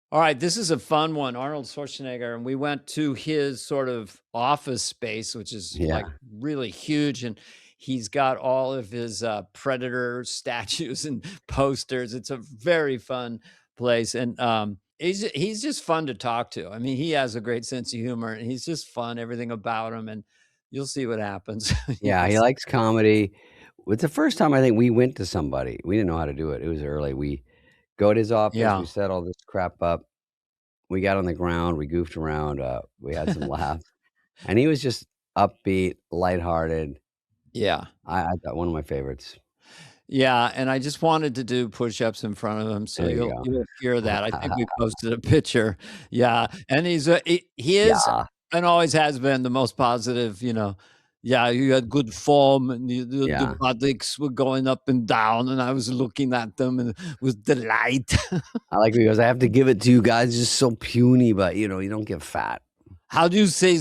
All right, this is a fun one. Arnold Schwarzenegger, and we went to his sort of office space, which is like Yeah. really huge, and he's got all of his Predator statues and posters. It's a very fun place, and he's just fun to talk to. I mean, he has a great sense of humor, and he's just fun. Everything about him, and you'll see what happens. Yeah, he likes comedy. It's the first time I think we went to somebody. We didn't know how to do it. It was early. We go to his office. Yeah. We set all this crap up. We got on the ground. We goofed around. We had some laughs. And he was just upbeat, lighthearted. Yeah. I thought one of my favorites. Yeah, and I just wanted to do push-ups in front of him, so There you you'll hear that. I think we go. posted a picture. Yeah, and he is Yeah. and always has been the most positive, yeah, you had good form and the Yeah. buttocks were going up and down, and I was looking at them and with delight. I like when he goes, I have to give it to you guys. It's just so puny, but you don't get fat. How do you stay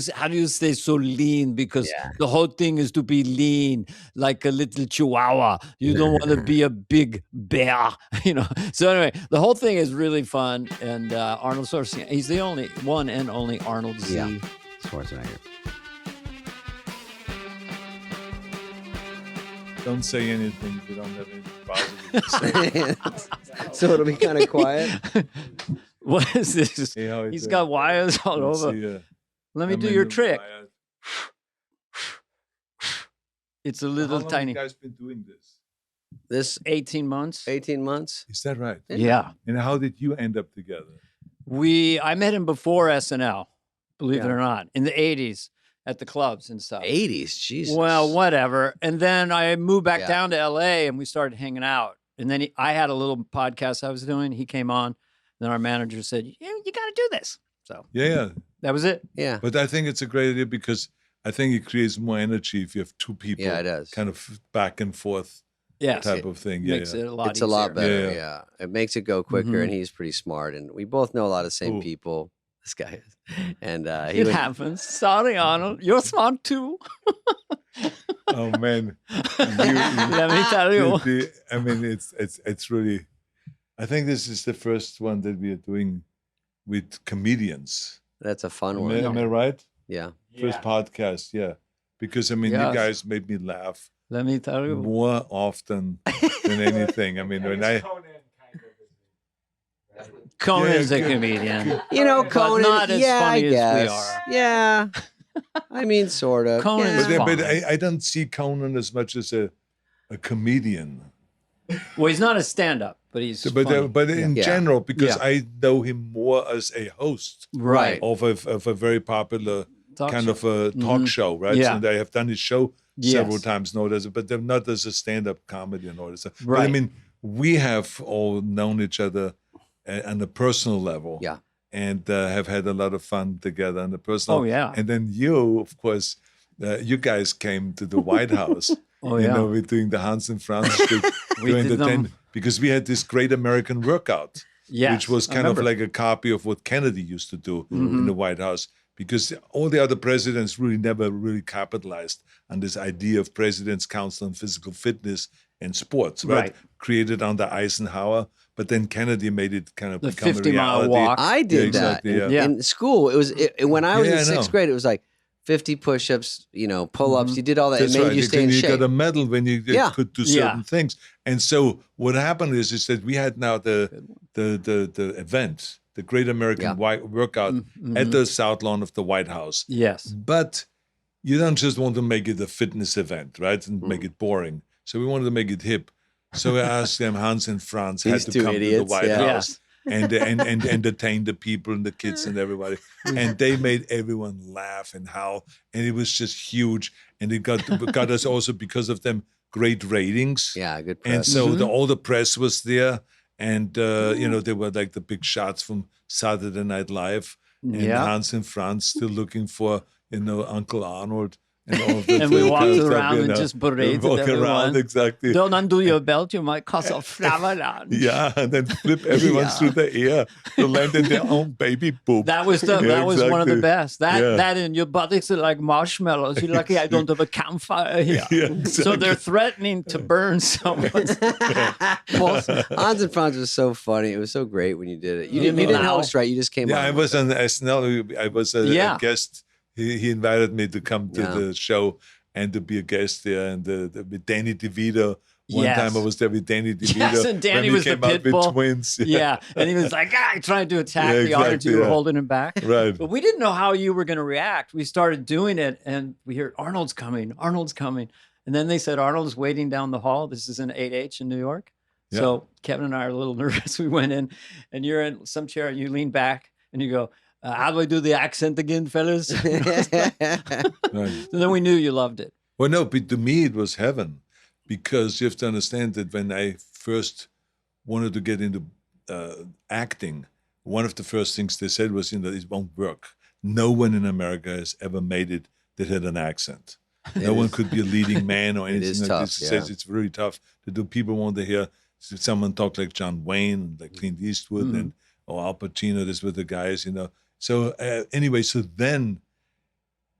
so lean? Because Yeah. the whole thing is to be lean, like a little chihuahua. You don't want to be a big bear, So anyway, the whole thing is really fun. And Arnold Schwarzenegger, he's the only one and only Arnold Z. Yeah. Schwarzenegger. Don't say anything if you don't have anything positive to say. So it'll be kind of quiet. What is this? See how He's got wires all over. Let me do your trick. It's a little How long tiny. have you guys been doing this? This 18 months. 18 months. Is that right? Yeah. And how did you end up together? I met him before SNL, believe it or not, in the 80s at the clubs and stuff. 80s, Jesus. Well, whatever. And then I moved back Yeah. down to LA and we started hanging out. And then I had a little podcast I was doing. He came on. Then our manager said, you got to do this. So Yeah. that was it. Yeah. But I think it's a great idea because I think it creates more energy if you have two people. Yeah, it does. Kind of back and forth Yes. type of thing. Makes Yeah. it a lot It's a lot easier. better. Yeah. Yeah. It makes it go quicker, Mhm. and he's pretty smart. And we both know a lot of the same Who? people. This guy is. And It happens. Sorry, Arnold. You're smart too. Oh man. Let me tell you. I mean, it's really. I think this is the first one that we are doing with comedians. That's a fun Am one. I right? Yeah. First podcast, yeah. Because I mean, Yes. you guys made me laugh Let me tell you. more often than anything. I mean, when I Conan's Yeah, a yeah. comedian. Conan. But not as yeah, funny I as we guess. are. Yeah. I mean, sort of. Conan's yeah. but fine. I don't see Conan as much as a comedian. Well, he's not a stand-up, but he's funny. But in Yeah. general, because Yeah. I know him more as a host Right. of a very popular Talk kind show. of a talk show, right? Yeah. And I have done his show Yes. several times, but they're not as a stand-up comedy and all this. But I Right. mean, we have all known each other on a personal level. Yeah. And have had a lot of fun together on the personal. Oh, yeah. And then you, of course, you guys came to the White House. Oh, You yeah. know, we're doing the Hans and Franz We did them. because we had this great American workout, Yes, which was I kind of remember. like a copy of what Kennedy used to do Mm-hmm. in the White House. Because all the other presidents really never really capitalized on this idea of President's Council on Physical Fitness and Sports, right? Right. Created under Eisenhower, but then Kennedy made it kind of The become a 50-mile reality. walk. I did Yeah, exactly, that yeah. in school. It was when I was Yeah, in I sixth know. grade. It was like 50 push-ups, pull-ups. You did all that. That's it made right. you stay in You shape. got a medal when you Yeah. could do Yeah. certain things. And so what happened is that we had now the event, the Great American Yeah. Workout at the South Lawn of the White House. Yes. But you don't just want to make it a fitness event, right? And make it boring. So we wanted to make it hip. So we asked them, Hans and Franz had These to two come to the idiots, White yeah. House and entertain the people and the kids and everybody. And they made everyone laugh and howl. And it was just huge. And it got us also, because of them, great ratings. Yeah, good press. And so all the press was there. And, they were like the big shots from Saturday Night Live. And Yeah. Hans and Franz still looking for, Uncle Arnold. and all of the And we kind walked of stuff, around you and know. just We berated walk around, everyone. exactly. Don't undo your belt, you might cause a avalanche. Yeah, and then flip everyone Yeah. through the air to land in their own baby poop. That was Yeah, that was one of the exactly. best. Yeah. That and your buttocks are like marshmallows. You're lucky I don't have a campfire here. Yeah, So exactly. they're threatening to burn someone. Well, Hans and Franz was so funny. It was so great when you did it. You You didn't know. host, right? You just came Yeah, on. I was on SNL. I was a Yeah. guest. He invited me to come to Yeah. the show and to be a guest there. And with Danny DeVito. One Yes. time I was there with Danny DeVito. Yes, and Danny when he was the came out pit with bull. twins. Yeah. And he was like, trying to attack Yeah, the audience. exactly, You were yeah. holding him back. Right. But we didn't know how you were going to react. We started doing it and we hear Arnold's coming. Arnold's coming. And then they said, Arnold's waiting down the hall. This is in 8H in New York. Yeah. So Kevin and I are a little nervous. We went in and you're in some chair and you lean back and you go, how do I do the accent again, fellas? Right. And then we knew you loved it. Well, no, but to me it was heaven, because you have to understand that when I first wanted to get into acting, one of the first things they said was, it won't work. No one in America has ever made it that had an accent. No one could be a leading man or It anything is like tough, this. He says yeah. it's very tough to do. People want to hear someone talk like John Wayne, like Clint Eastwood, and or Al Pacino. This were the guys, So anyway, so then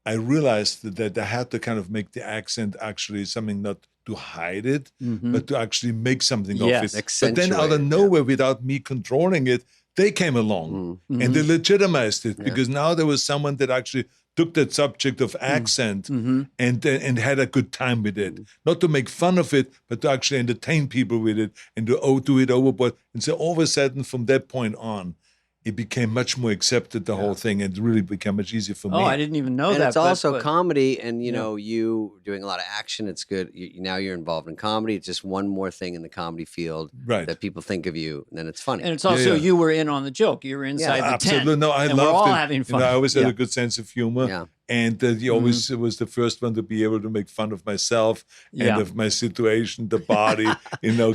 I realized that I had to kind of make the accent actually something, not to hide it, but to actually make something Yes. of it. But then out of Accentuate it, nowhere, without me controlling it, they came along and they legitimized it, because now there was someone that actually took that subject of accent and had a good time with it. Not to make fun of it, but to actually entertain people with it and to do it overboard. And so all of a sudden, from that point on, it became much more accepted, the whole thing, and it really became much easier for me. Oh, I didn't even know And that. it's also but- comedy, and you doing a lot of action. It's good. Now you're involved in comedy. It's just one more thing in the comedy field Right. that people think of you, and then it's funny. And it's also yeah. you were in on the joke. You were inside the tent. Absolutely. No, I and loved we're all it. having fun. I always had Yeah. a good sense of humor. Yeah. And he always was the first one to be able to make fun of myself Yeah. and of my situation, the body,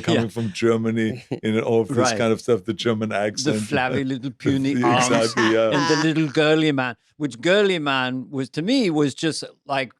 coming from Germany, all of this Right. kind of stuff, the German the accent. flabby little puny arms Exactly, yeah. and the little girly man, which girly man was to me was just like,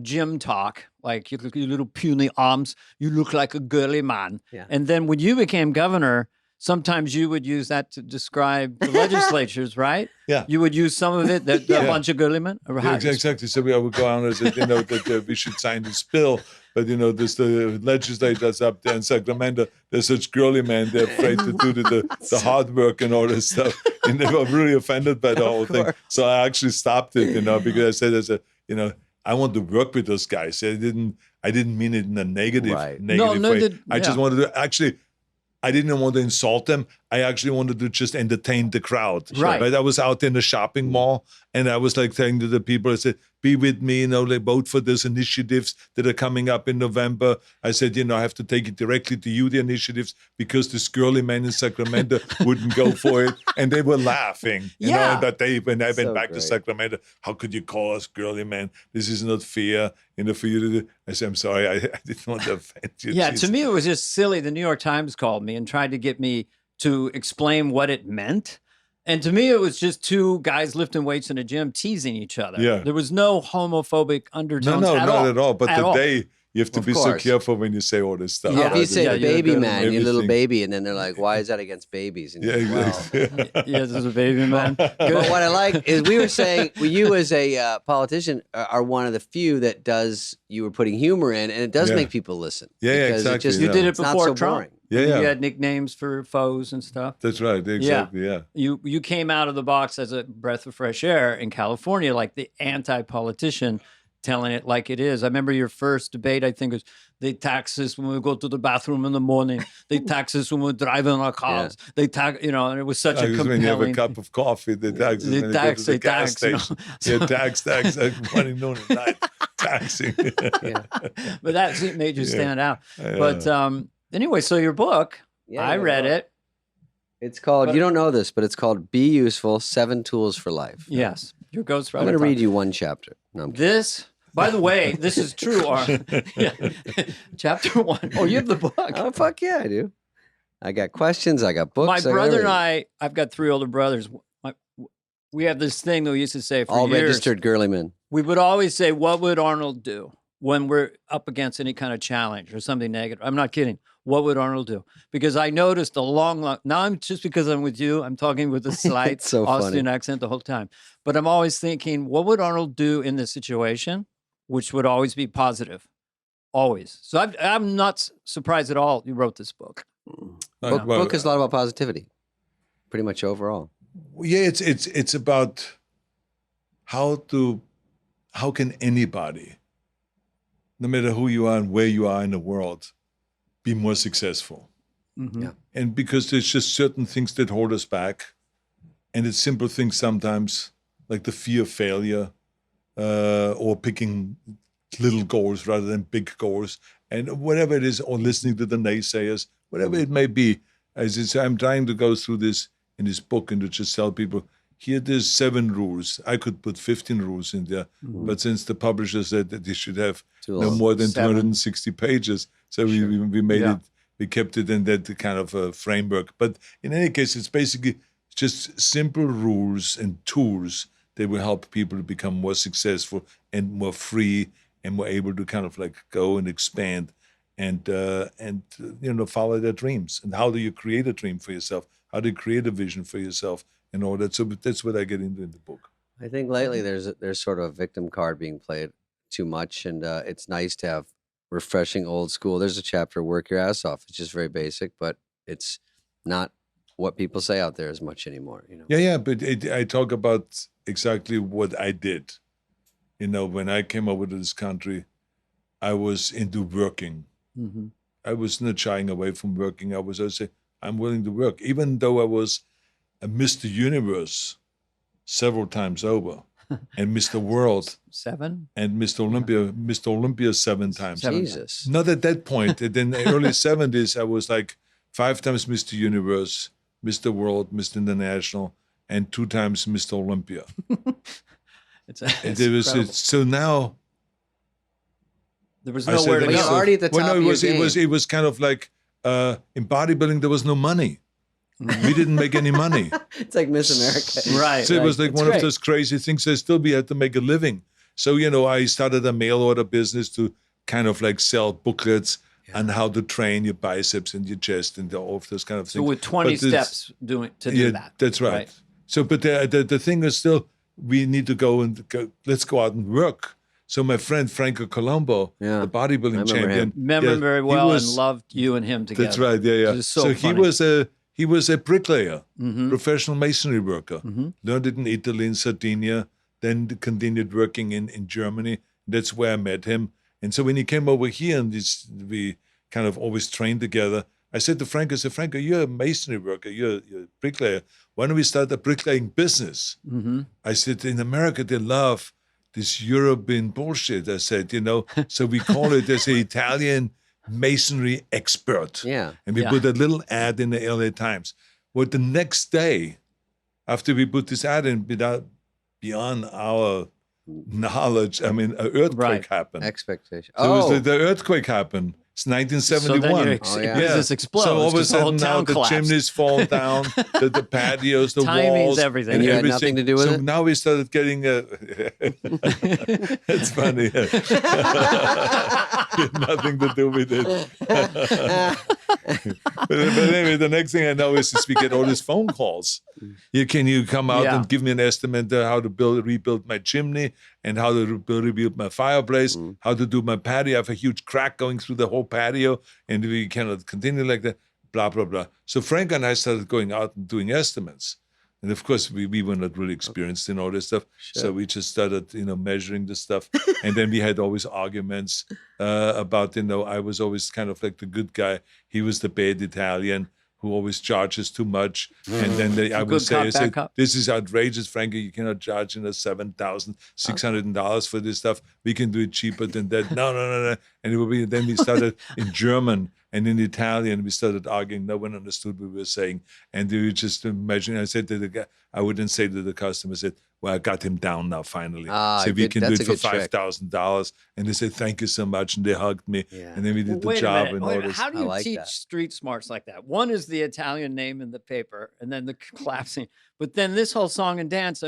gym talk. Like you look, your little puny arms, you look like a girly man. Yeah. And then when you became governor, sometimes you would use that to describe the legislatures, right? Yeah. You would use some of it, that a Yeah. bunch of girly men. Or how- Exactly. So I would go on and say, that we should sign this bill. But, there's the legislators up there in Sacramento. They're such girly men. They're afraid to do the hard work and all this stuff. And they were really offended by the whole thing. So I actually stopped it, because I said, I want to work with those guys. I didn't mean it in a negative Right. way. I just wanted to actually, I didn't want to insult them. I actually wanted to just entertain the crowd. Right. I was out in the shopping mall and I was like saying to the people, I said, be with me, vote for these initiatives that are coming up in November. I said, I have to take it directly to you, the initiatives, because this girly man in Sacramento wouldn't go for it. And they were laughing. Yeah. That day when I went So back to great. Sacramento, how could you call us girly man? This is not fair. For you to do. I said, I'm sorry, I didn't want to offend you. Yeah, Jeez. to me, it was just silly. The New York Times called me and tried to get me to explain what it meant. And to me, it was just two guys lifting weights in a gym teasing each other. Yeah. There was no homophobic undertones No, at not all. at all. But At all. today, you have to Of be so course. careful when you say all this stuff. Yeah, If you right? say yeah, you're baby good. man, you little Everything. baby, and then they're like, why is that against babies? And Yeah, you're like, exactly. Yes, as a baby man. But what I like is we were saying, well, you as a politician are one of the few that you were putting humor in, and it does Yeah. make people listen. Yeah, because exactly, just, yeah. You did it it's not before so Trump. boring. Yeah, You yeah. had nicknames for foes and stuff. That's right. Exactly. Yeah. You came out of the box as a breath of fresh air in California, like the anti-politician telling it like it is. I remember your first debate, I think, was they tax us when we go to the bathroom in the morning. They tax us when we're driving our cars. They tax, and it was such a When you have a compelling. cup of coffee, they tax. They When tax, you go to the they gas tax, you know. station. Yeah, tax, like morning, noon, and night, taxing. Yeah. But that made you Yeah. stand out. Yeah. But anyway, so your book, Yeah, I yeah, read well, it. It's called, But- you don't know this, but it's called Be Useful, 7 Tools for Life. Yes, your Ghost I'm Rider. going to talk. read you one chapter. No, I'm kidding. This. By the way, this is true. Yeah. Chapter 1. Oh, you have the book. Oh, fuck yeah, I do. I got questions. I got books. My I got brother and everything. I've got 3 older brothers. We have this thing that we used to say for All years. registered girly men. We would always say, what would Arnold do when we're up against any kind of challenge or something negative? I'm not kidding. What would Arnold do? Because I noticed a long, now I'm just because I'm with you, I'm talking with a slight It's so Austrian funny. accent the whole time. But I'm always thinking, what would Arnold do in this situation? Which would always be positive. Always. So I'm not surprised at all you wrote this book. Book is a lot about positivity, pretty much overall. Yeah, it's about how can anybody, no matter who you are and where you are in the world, be more successful. Mm-hmm. Yeah. And because there's just certain things that hold us back, and it's simple things sometimes, like the fear of failure, or picking little goals rather than big goals, and whatever it is, or listening to the naysayers, whatever it may be. As I say, I'm trying to go through this in this book and to just tell people, here there's 7 rules. I could put 15 rules in there, but since the publisher said that they should have no more than 260 pages, so we made it, we kept it in that kind of a framework. But in any case, it's basically just simple rules and tools that will help people to become more successful and more free and more able to kind of like go and expand and follow their dreams. And how do you create a dream for yourself? How do you create a vision for yourself and all that? So that's what I get into in the book. I think lately there's sort of a victim card being played too much, and it's nice to have refreshing old school. There's a chapter, work your ass off. It's just very basic, but it's not what people say out there as much anymore. Yeah, but I talk about exactly what I did. When I came over to this country, I was into working. Mm-hmm. I was not shying away from working. I was always saying, I'm willing to work, even though I was a Mr. Universe several times over, and Mr. World 7, and Mr. Olympia 7 times. Jesus. Not at that point. In the early 70s, I was like 5 times Mr. Universe, Mr. World, Mr. International, and 2 times Mr. Olympia. So now there was nowhere to go. You're already at the top of your game. It was kind of like in bodybuilding, there was no money. We didn't make any money. It's like Miss America. Right. So it was like It's one great. of those crazy things. We had to make a living. So, I started a mail order business to kind of like sell booklets on how to train your biceps and your chest and all of those kind of things. So with 20 steps to do that. That's right. So, but the thing is still, we need to let's go out and work. So my friend Franco Colombo, the bodybuilding champion. Remember him very well and loved you and him together. That's right, yeah. So funny. He was a bricklayer, Mm-hmm. professional masonry worker. Mm-hmm. Learned it in Italy, in Sardinia, then continued working in Germany. That's where I met him. And so when he came over here and we kind of always trained together, I said to Franco, Franco, you're a masonry worker, you're a bricklayer. Why don't we start a bricklaying business? Mm-hmm. I said, in America, they love this European bullshit. I said, so we call it as an Italian masonry expert. Yeah. And we put a little ad in the LA Times. Well, the next day, after we put this ad in, beyond our knowledge, an earthquake happened. Expectation. So the earthquake happened. It's 1971. So then your business explodes. So all of a because the whole sudden now town the collapsed. chimneys fall down, the patios, the Timing's walls, everything. And you had everything. nothing to do with so it? now we started getting. It's funny. Nothing to do with it. but anyway, the next thing I know is we get all these phone calls. Can you come out and give me an estimate how to rebuild my chimney and how to rebuild my fireplace, how to do my patio? I have a huge crack going through the whole patio, and we cannot continue like that, blah, blah, blah. So Frank and I started going out and doing estimates. And of course, we were not really experienced in all this stuff. Sure. So we just started, measuring the stuff. And then we had always arguments about, I was always kind of like the good guy. He was the bad Italian who always charges too much. And then I would say, this is outrageous, Frankie. You cannot charge $7,600 for this stuff. We can do it cheaper than that. No. And it would be, then we started in German and in Italian. We started arguing. No one understood what we were saying. And we were just imagining. I said to the guy, I wouldn't say to the customer, I said, well, I got him down now finally. So we can do it for $5,000. And they said, thank you so much. And they hugged me. Yeah. And then we did the job and all this. How do you like teach that. street smarts like that? One is the Italian name in the paper and then the collapsing. But then this whole song and dance,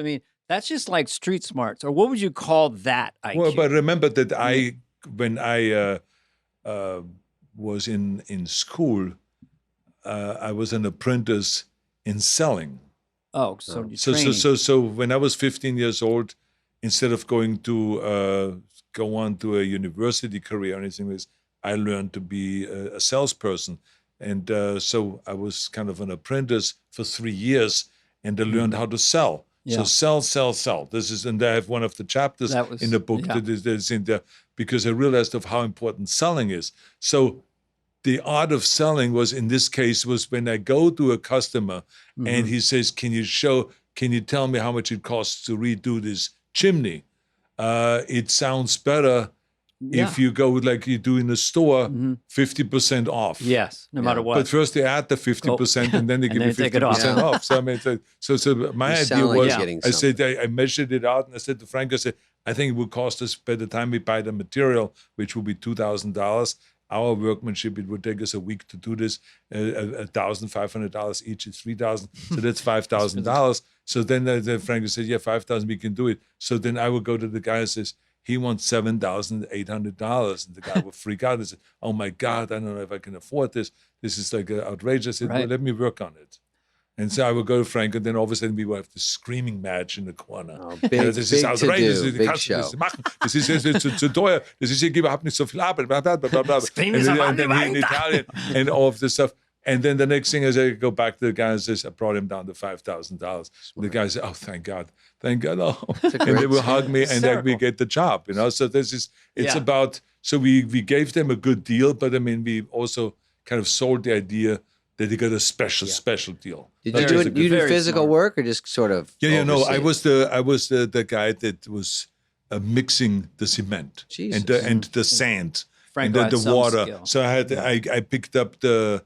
That's just like street smarts, or what would you call that IQ? Well, but remember that when I was in school, I was an apprentice in selling. Oh, so you So when I was 15 years old, instead of going to go on to a university career or anything like this, I learned to be a salesperson. And so I was kind of an apprentice for 3 years, and I learned how to sell. Yeah. So sell. This is, and I have one of the chapters in the book that is in there, because I realized of how important selling is. So the art of selling was, in this case, was when I go to a customer and he says, can you tell me how much it costs to redo this chimney? It sounds better if you go like you do in the store, 50% off. Yes, no matter what. But first they add the 50% and then they give you 50% off. So I mean, so my idea was, I said, I measured it out and I said to Frank, I said, I think it would cost us, by the time we buy the material, which will be $2,000, our workmanship, it would take us a week to do this, $1,500 each is $3,000. So that's $5,000. So then Frank said, yeah, $5,000, we can do it. So then I would go to the guy and says, he wants $7,800. And the guy would freak out and say, oh my God, I don't know if I can afford this. This is like outrageous. I said, well, let me work on it. And so I would go to Frank, and then all of a sudden we would have this screaming match in the corner. Oh, this is outrageous. Big show. Das ist zu teuer. Das ist überhaupt nicht so viel Arbeit. Blah, blah, blah, blah. And then he in Italian and all of this stuff. And then the next thing is I go back to the guy and says, I brought him down to $5,000. The guy says, oh, thank God. Thank God. Oh. And they will hug me and then we get the job, you know? So it's about, so we gave them a good deal, but I mean, we also kind of sold the idea that they got a special deal. Did you do physical work or just sort of? No. I was the guy that was mixing the cement and the sand and the water. Skill. So I picked up the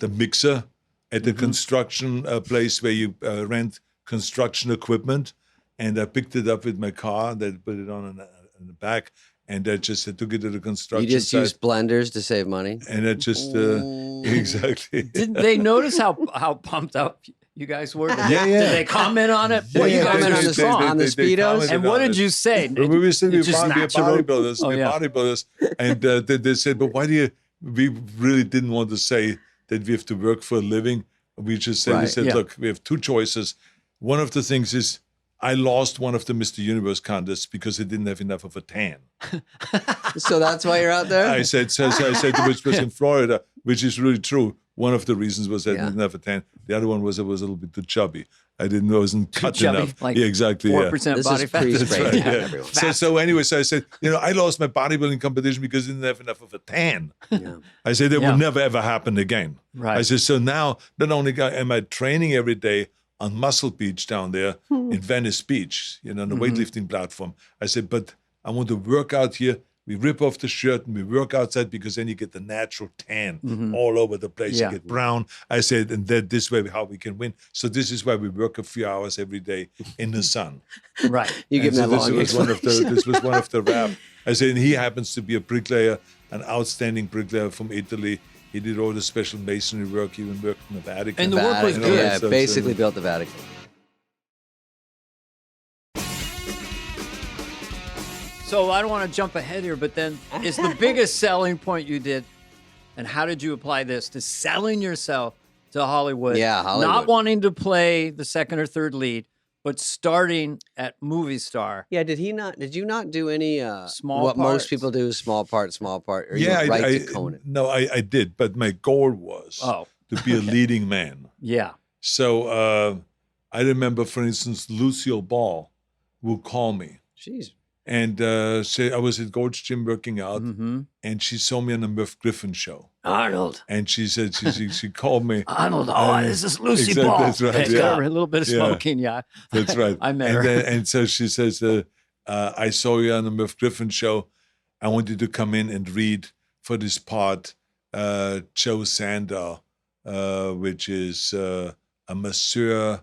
mixer at the construction place where you rent construction equipment, and I picked it up with my car and I put it on in the back. And I took it to the construction. You just used blenders to save money. And I just exactly. Did they notice how pumped up you guys were? Yeah. Did they comment on it? What you comment on the song, on the Speedos? And what did you say? We said we're bodybuilders. Oh, we're bodybuilders. And they said, but why do you? We really didn't want to say that we have to work for a living. We just said, look, we have two choices. One of the things is, I lost one of the Mr. Universe contests because I didn't have enough of a tan. So that's why you're out there? I said, which was in Florida, which is really true. One of the reasons was I didn't have a tan. The other one was I was a little bit too chubby. I didn't know I wasn't cut enough. Like exactly. 4% body fat. That's right. Yeah. So anyway, I said, I lost my bodybuilding competition because I didn't have enough of a tan. Yeah. I said, that will never, ever happen again. Right. I said, so now, not only am I training every day on Muscle Beach down there in Venice Beach, on the weightlifting platform. I said, but I want to work out here. We rip off the shirt and we work outside because then you get the natural tan all over the place. You get brown. I said, and that this way how we can win. So this is why we work a few hours every day in the sun. Right. You give them that long this was one of the rap. I said, and he happens to be a bricklayer, an outstanding bricklayer from Italy. He did all the special masonry work. He even worked in the Vatican. And the work was good. Yeah, basically built the Vatican. So I don't want to jump ahead here, but then is the biggest selling point you did, and how did you apply this to selling yourself to Hollywood? Yeah, Hollywood. Not wanting to play the second or third lead, but starting at movie star. Yeah, did you not do any small what parts? most people do, small part, or yeah, you right to Conan? No, I did, but my goal was to be a leading man. Yeah. So I remember, for instance, Lucille Ball would call me. Jeez. And say I was at Gold's Gym working out, and she saw me on the Merv Griffin show. Arnold. And she said, she called me. Arnold, this is Lucy exactly, Ball. That's right. It's got a little bit of smoking, That's right. I met her. And so she says, I saw you on the Merv Griffin show. I want you to come in and read for this part, Joe Sandor, which is a masseur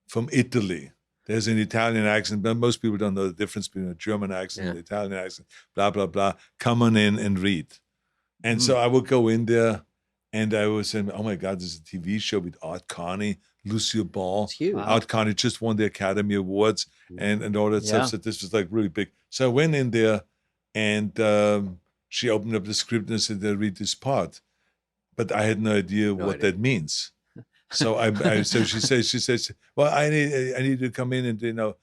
from Italy. There's an Italian accent, but most people don't know the difference between a German accent and an Italian accent, blah, blah, blah. Come on in and read. And so I would go in there, And I was saying, oh my God, there's a TV show with Art Carney, Lucille Ball. It's huge. Wow. Art Carney just won the Academy Awards and all that Yeah. stuff. So this was like really big. So I went in there and she opened up the script and said, read this part. But I had no idea what that means. So so she says, well, I need to come in and,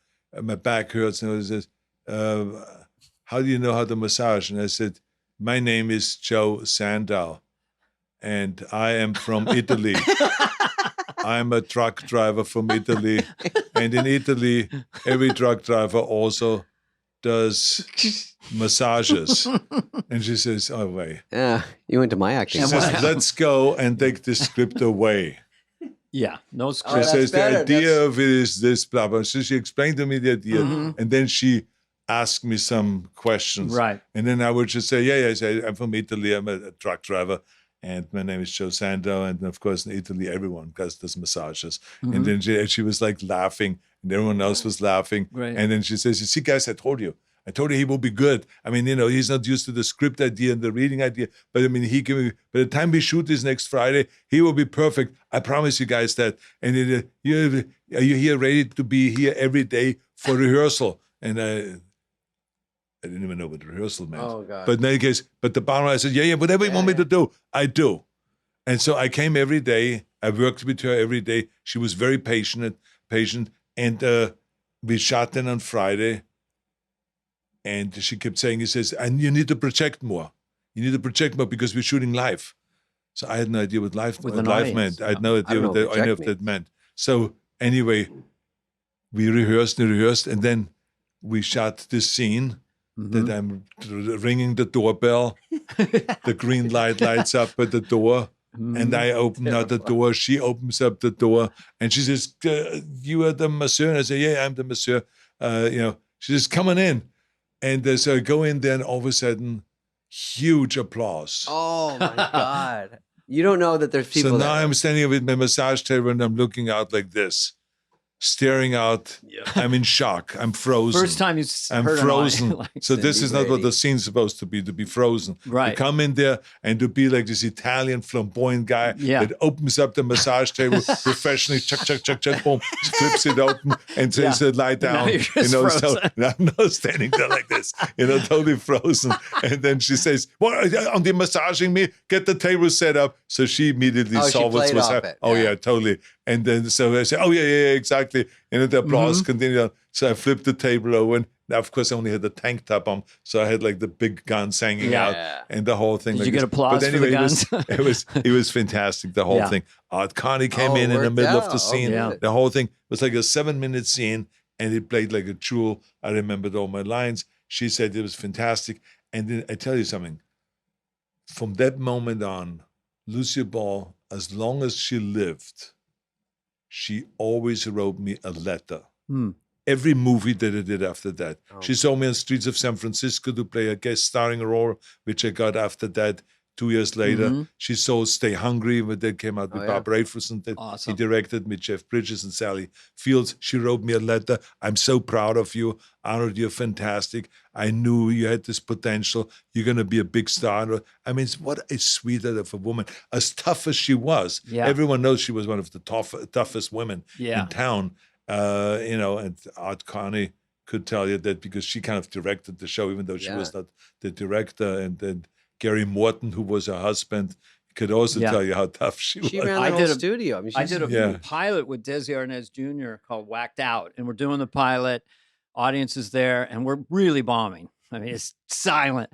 my back hurts. And she says, how do you know how to massage? And I said, my name is Joe Sandow. And I am from Italy. I'm a truck driver from Italy. And in Italy, every truck driver also does massages. And she says, oh, wait. Yeah, you went to my acting. She says, let's go and take the script away. Yeah, no She script. says, better. the idea of it is this, blah, blah. So she explained to me the idea. And then she asked me some questions. Right. And then I would just say, yeah, I say, I'm from Italy. I'm a truck driver. And my name is Joe Sandow. And of course, in Italy, everyone does massages. And then she was like laughing, and everyone else was laughing. Right. And then she says, you see, guys, I told you he will be good. I mean, he's not used to the script idea and the reading idea. But I mean, by the time we shoot this next Friday, he will be perfect. I promise you guys that. And are you here ready to be here every day for rehearsal? And I didn't even know what rehearsal meant. Oh, God. But in any case, but the bottom line, I said, yeah, whatever you want me to do, I do. And so I came every day. I worked with her every day. She was very patient. And we shot then on Friday. And she kept saying, he says, and you need to project more. You need to project more because we're shooting live. So I had no idea what live meant. I had no idea what that meant. So anyway, we rehearsed, and then we shot this scene that I'm ringing the doorbell. The green light lights up at the door. And I open out the door. She opens up the door. And she says, you are the masseur? And I say, yeah, I'm the masseur. She says, come on in. And so I go in there, and all of a sudden, huge applause. Oh, my God. You don't know that there's people So now I'm standing with my massage table, and I'm looking out like this, staring out. Yeah. I'm in shock. I'm frozen. First time I'm heard frozen. an audience. So this is not what the scene's supposed to be frozen. Right. You come in there and to be like this Italian flamboyant guy that opens up the massage table professionally, chuck, boom, flips it open and says, lie down. Now you're just so frozen. I'm not standing there like this, totally frozen. And then she says, what, are they massaging me? Get the table set up. So she immediately saw what was happening. Oh, yeah, totally. And then so I said, oh, yeah, exactly. And the applause continued on. So I flipped the table over. And now, of course, I only had the tank top on. So I had like the big guns hanging out and the whole thing. Did you get applause but anyway, for the guns? it was fantastic, the whole thing. Art Carney came in the middle of the scene. The whole thing was like a 7-minute scene, and it played like a jewel. I remembered all my lines. She said it was fantastic. And then I tell you something. From that moment on, Lucille Ball, as long as she lived, she always wrote me a letter. Every movie that I did after that. She saw me on Streets of San Francisco to play a guest starring role, which I got after that 2 years later. She saw Stay Hungry, but that came out with Barbara Aferson that he directed with Jeff Bridges and Sally Fields. She wrote me a letter. I'm so proud of you. Arnold, you're fantastic. I knew you had this potential. You're going to be a big star. I mean, what a sweetheart of a woman. As tough as she was. Everyone knows she was one of the toughest women in town. And Art Carney could tell you that because she kind of directed the show, even though she was not the director. And then Gary Morton, who was her husband, could also tell you how tough she was. She ran the whole studio. I mean, I did a pilot with Desi Arnaz Jr. called Whacked Out, and we're doing the pilot. Audience is there, and we're really bombing. I mean, it's silent.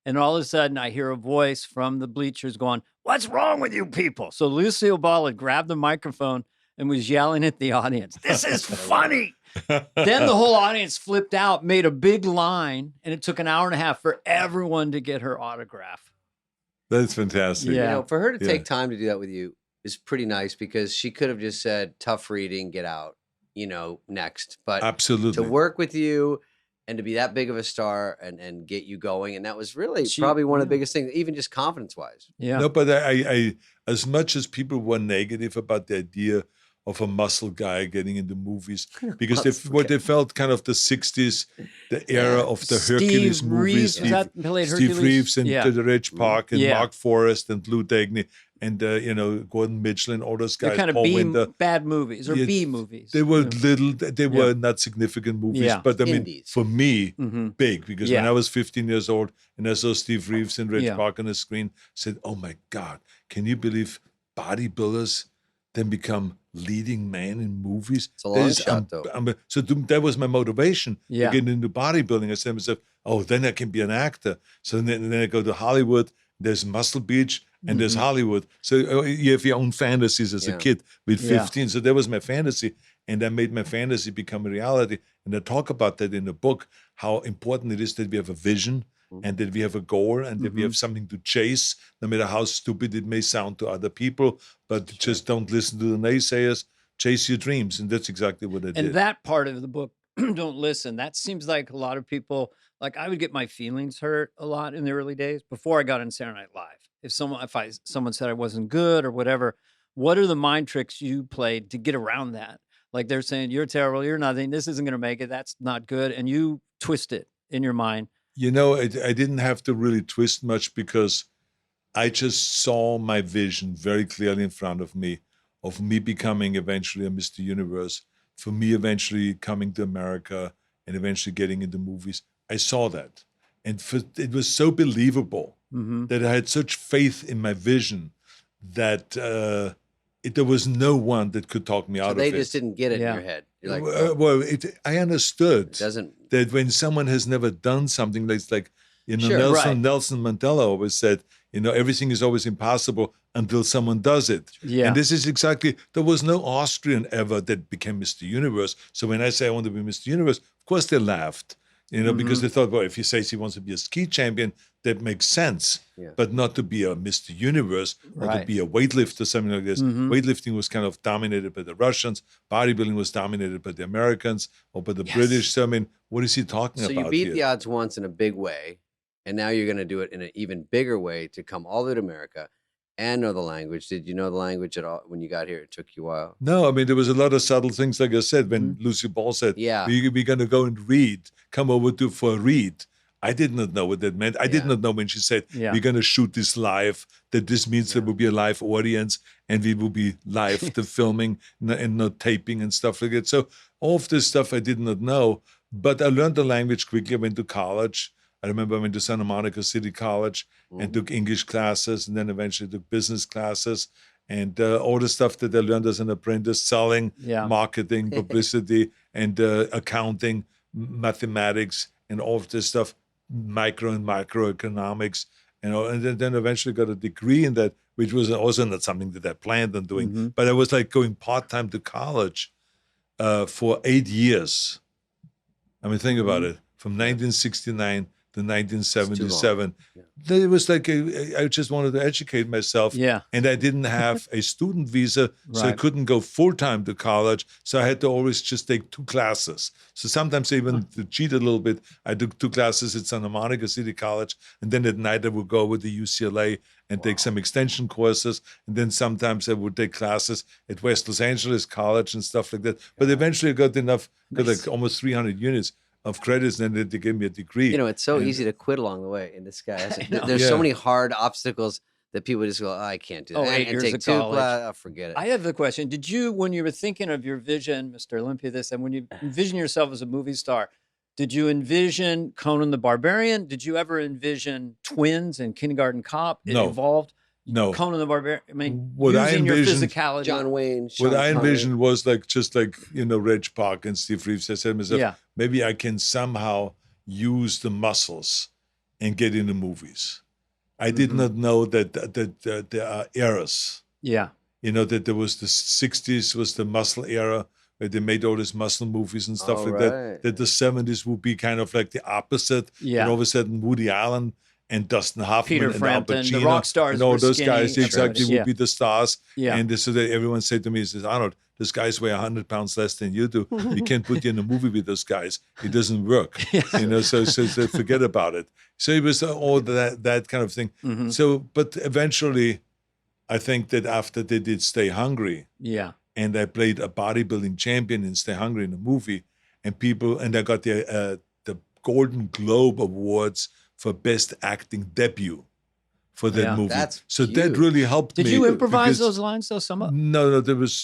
And all of a sudden, I hear a voice from the bleachers going, "What's wrong with you people?" So Lucille Ball had grabbed the microphone and was yelling at the audience, "This is funny." Then the whole audience flipped out, made a big line, and it took an hour and a half for everyone to get her autograph. That's fantastic. Yeah. For her to take time to do that with you is pretty nice because she could have just said, tough reading, get out, next. But absolutely to work with you and to be that big of a star and get you going. And that was really probably one of the biggest things, even just confidence-wise. Yeah. No, but I as much as people were negative about the idea of a muscle guy getting into movies because Muscle what guy. they felt kind of the 60s, the era Yeah. of the Steve Hercules movies. Reeves, was that played Steve Hercules? Reeves and Yeah. Reg Park and Yeah. Mark Forrest and Lou Degny and you know, Gordon Mitchell and all those They're guys. kind of Paul Winter. bad movies or Yeah, B movies. They were you know. little. They Yeah. were not significant movies, Yeah. but I mean, Indies. for me, Mhm. big because Yeah. when I was 15 years old and I saw Steve Reeves and Reg Yeah. Park on the screen, I said, "Oh my God, can you believe bodybuilders then become leading men in movies?" It's a long shot, though. That was my motivation Yeah. to get into bodybuilding. I said to myself, "Oh, then I can be an actor." So then I go to Hollywood. There's Muscle Beach and there's Hollywood. So you have your own fantasies as a Yeah. kid with Yeah. 15. So that was my fantasy. And I made my fantasy become a reality. And I talk about that in the book, how important it is that we have a vision and that we have a goal and that we have something to chase, no matter how stupid it may sound to other people. But just don't listen to the naysayers. Chase your dreams. And that's exactly what I did. And that part of the book, don't listen. That seems like a lot of people, like I would get my feelings hurt a lot in the early days before I got on Saturday Night Live. If someone said I wasn't good or whatever, what are the mind tricks you played to get around that? Like they're saying, you're terrible, you're nothing, this isn't going to make it, that's not good. And you twist it in your mind. You know, I didn't have to really twist much because I just saw my vision very clearly in front of me becoming eventually a Mr. Universe, for me eventually coming to America and eventually getting into movies. I saw that. And it was so believable that I had such faith in my vision that there was no one that could talk me out of it. They just didn't get it Yeah. in your head. You're like, Well, I understood it doesn't. that when someone has never done something, that's like, you know, Sure, right. Nelson Mandela always said, you know, everything is always impossible until someone does it. Yeah. And this is exactly, there was no Austrian ever that became Mr. Universe. So when I say I want to be Mr. Universe, of course they laughed, you know, because they thought, well, if he says he wants to be a ski champion, that makes sense. Yeah. But not to be a Mr. Universe or to Right. be a weightlifter, something like this. Weightlifting was kind of dominated by the Russians. Bodybuilding was dominated by the Americans or by the British. So, I mean, what is he talking So about you beat here? the odds once in a big way, and now you're going to do it in an even bigger way to come all the way to America and know the language. Did you know the language at all when you got here? It took you a while. No, I mean, there was a lot of subtle things, like I said, when Lucy Ball said, Yeah. we're going to go and read, come over for a read. I did not know what that meant. I did Yeah. not know when she said, Yeah. we're going to shoot this live, that this means there will be a live audience and we will be live, the filming and not taping and stuff like that. So all of this stuff I did not know, but I learned the language quickly. I went to college. I remember I went to Santa Monica City College and took English classes and then eventually took business classes and all the stuff that I learned as an apprentice, selling, Yeah. marketing, publicity, and accounting, mathematics, and all of this stuff, micro and macroeconomics, you know, and then eventually got a degree in that, which was also not something that I planned on doing. But I was like going part-time to college for 8 years. I mean, think about it. From 1969 to 1977. It was like I just wanted to educate myself. Yeah. And I didn't have a student visa, so I Right. couldn't go full-time to college. So I had to always just take 2 classes. So sometimes even to cheat a little bit, I took 2 classes at Santa Monica City College. And then at night I would go over to UCLA and take some extension courses. And then sometimes I would take classes at West Los Angeles College and stuff like that. But eventually I got like almost 300 units of credits, and then they gave me a degree. You know, it's so And- easy to quit along the way. And this guy hasn't. know. There's Yeah. so many hard obstacles that people just go, oh, I can't do that. Oh, 8 and years take of 2 college. classes, forget it. I have the question. Did you, when you were thinking of your vision, Mr. Olympia, this, and when you envision yourself as a movie star, did you envision Conan the Barbarian? Did you ever envision Twins and Kindergarten Cop? It No. evolved. No. Conan the Barbarian. I mean, What I using your envisioned- physicality. John Wayne. What Sean I Connery. envisioned was just like, you know, Reg Park and Steve Reeves. I said to myself, Yeah. maybe I can somehow use the muscles and get into movies. I did not know that there are eras. Yeah. You know, that there was the 60s was the muscle era where they made all these muscle movies and stuff Oh, like right. that. That the 70s would be kind of like the opposite. Yeah. And all of a sudden Woody Allen and Dustin Hoffman Peter and Al Frampton, the Pacino rock stars and all were those skinny, guys exactly everybody. would be the stars. Yeah. And so that everyone said to me, he says, Arnold, those guys weigh 100 pounds less than you do. You can't put you in a movie with those guys. It doesn't work. You know, so forget about it. So it was all that kind of thing. Mhm. So, but eventually, I think that after they did Stay Hungry, Yeah. and I played a bodybuilding champion in Stay Hungry in a movie, and I got the Golden Globe Awards for Best Acting Debut for that Yeah. movie. That's so huge. that really helped me. Did you improvise because- those lines though? Some of No, there was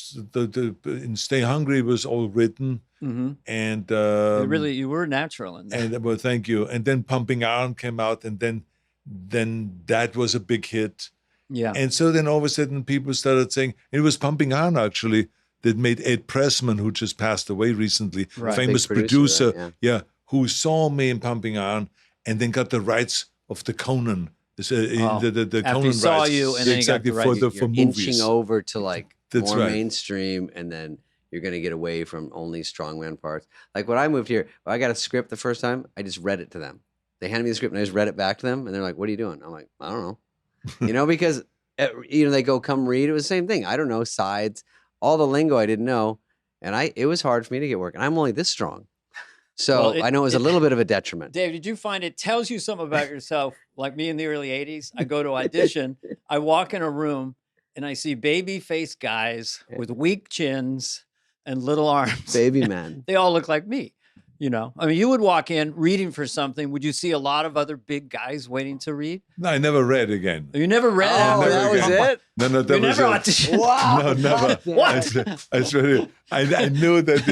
in Stay Hungry was all written, and you were natural in that. and well, thank you. And then Pumping Iron came out, and then that was a big hit. Yeah. And so then all of a sudden people started saying, it was Pumping Iron actually that made Ed Pressman, who just passed away recently, Right. famous Big producer, producer, right? who saw me in Pumping Iron and then got the rights of the Conan. The After Conan he saw rights. you, and then he got exactly the for rights. for You're movies. inching over to like That's more right. mainstream, and then you're going to get away from only strongman parts. Like when I moved here, I got a script the first time. I just read it to them. They handed me the script, and I just read it back to them, and they're like, "What are you doing?" I'm like, "I don't know," because they go, "Come read." It was the same thing. I don't know sides, all the lingo I didn't know, and it was hard for me to get work. And I'm only this strong, so Well, I know it was a little bit of a detriment. Dave, did you find it tells you something about yourself? Like me in the early 80s, I go to audition, I walk in a room and I see baby face guys with weak chins and little arms. Baby man. They all look like me. I mean, you would walk in reading for something. Would you see a lot of other big guys waiting to read? No, I never read again. You never read Oh, after that was again. it. No, that You was never it. auditioned. Wow. No, never. What? I knew that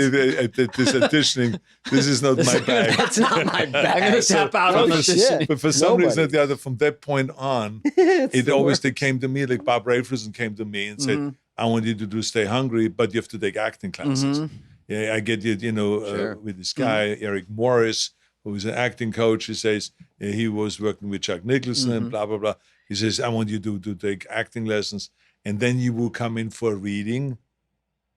this auditioning, this is not my bag. That's not my I'm bag. going to tap out on no this. shit. But for some reason or Nobody. the other, from that point on, It's it the always worst. they came to me, like Bob Rafelson came to me and said, I want you to do Stay Hungry, but you have to take acting classes. Yeah, I get you, Sure. with this guy, Eric Morris, who is an acting coach. He says he was working with Chuck Nicholson and blah, blah, blah. He says, I want you to take acting lessons, and then you will come in for a reading.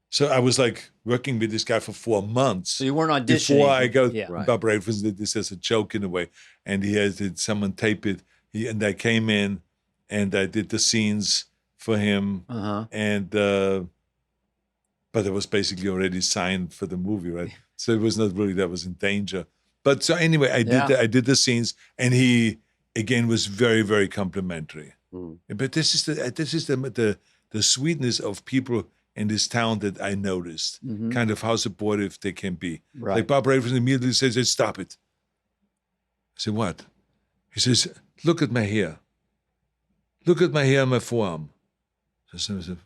So I was like working with this guy for 4 months. So you weren't auditioning. Before I go, Yeah. Right. Bob Rafelson did this as a joke in a way, and he had someone tape it. And I came in, and I did the scenes for him, and but it was basically already signed for the movie, right? So it was not really that was in danger. But so anyway, I did the scenes, and he again was very, very complimentary. But this is the sweetness of people in this town that I noticed, kind of how supportive they can be. Right. Like Bob Rafelson immediately says, "Hey, stop it." I said, "What?" He says, "Look at my hair. Look at my hair on my forearm." So I said,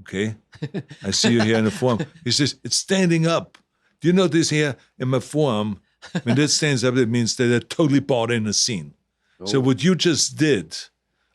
"Okay, I see your hair in the forearm." He says, "It's standing up. Do you know this hair in my forearm? When that stands up, it means that I totally bought in a scene. So what you just did,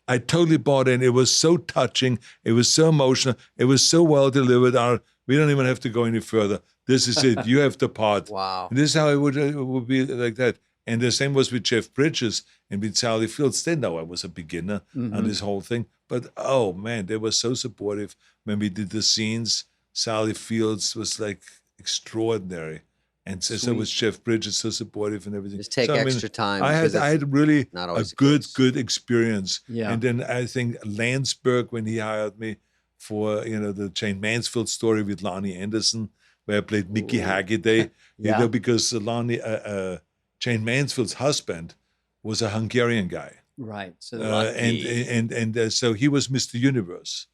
I totally bought in. It was so touching. It was so emotional. It was so well delivered. We don't even have to go any further. This is it. You have the part." Wow. And this is how it would be like that. And the same was with Jeff Bridges and with Sally Fields. They know I was a beginner on this whole thing. But, oh, man, they were so supportive when we did the scenes. Sally Fields was, like, extraordinary. And so was Jeff Bridges, so supportive and everything. Just take So, I mean, extra time. I because had it's really not a always the good case. experience. Yeah. And then I think Landsberg, when he hired me for the Jane Mansfield story with Lonnie Anderson, where I played Mickey Haggerty, Yeah. because Jane Mansfield's husband was a Hungarian guy, Right. So so he was Mr. Universe,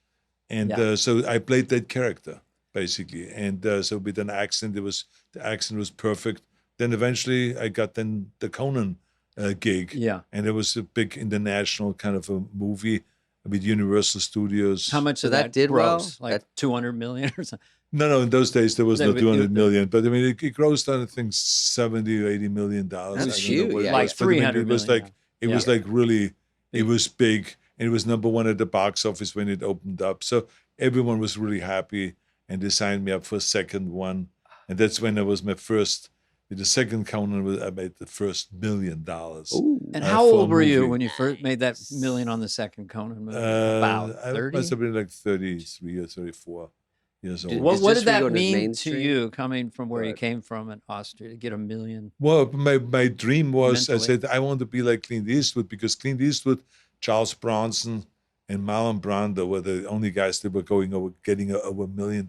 and Yeah. so I played that character basically, and so with an accent, the accent was perfect. Then eventually I got the Conan gig, Yeah. and it was a big international kind of a movie with Universal Studios. How much So of that that did gross? well? Like That- 200 million or something? No, in those days there was No, no but 200 million, but I mean it grossed I think 70 or 80 million dollars. That's I don't know huge, what it yeah. was, Like but I mean, 300 it was million, like it was yeah. like really it was big, and it was number one at the box office when it opened up. So everyone was really happy, and they signed me up for a second one, and that's when I was my first. With the second Conan, I made the first $1 million. And Uh, how for a old were you movie. when you first made that million on the second Conan movie? About I 30? must have been like 33 or 34 years old. What It's did just where you that go to mean to mainstream? you coming from where you Right. came from in Austria to get $1 million? Well, my dream was, I Mentally. said, I want to be like Clint Eastwood, because Clint Eastwood, Charles Bronson, and Marlon Brando were the only guys that were getting over $1 million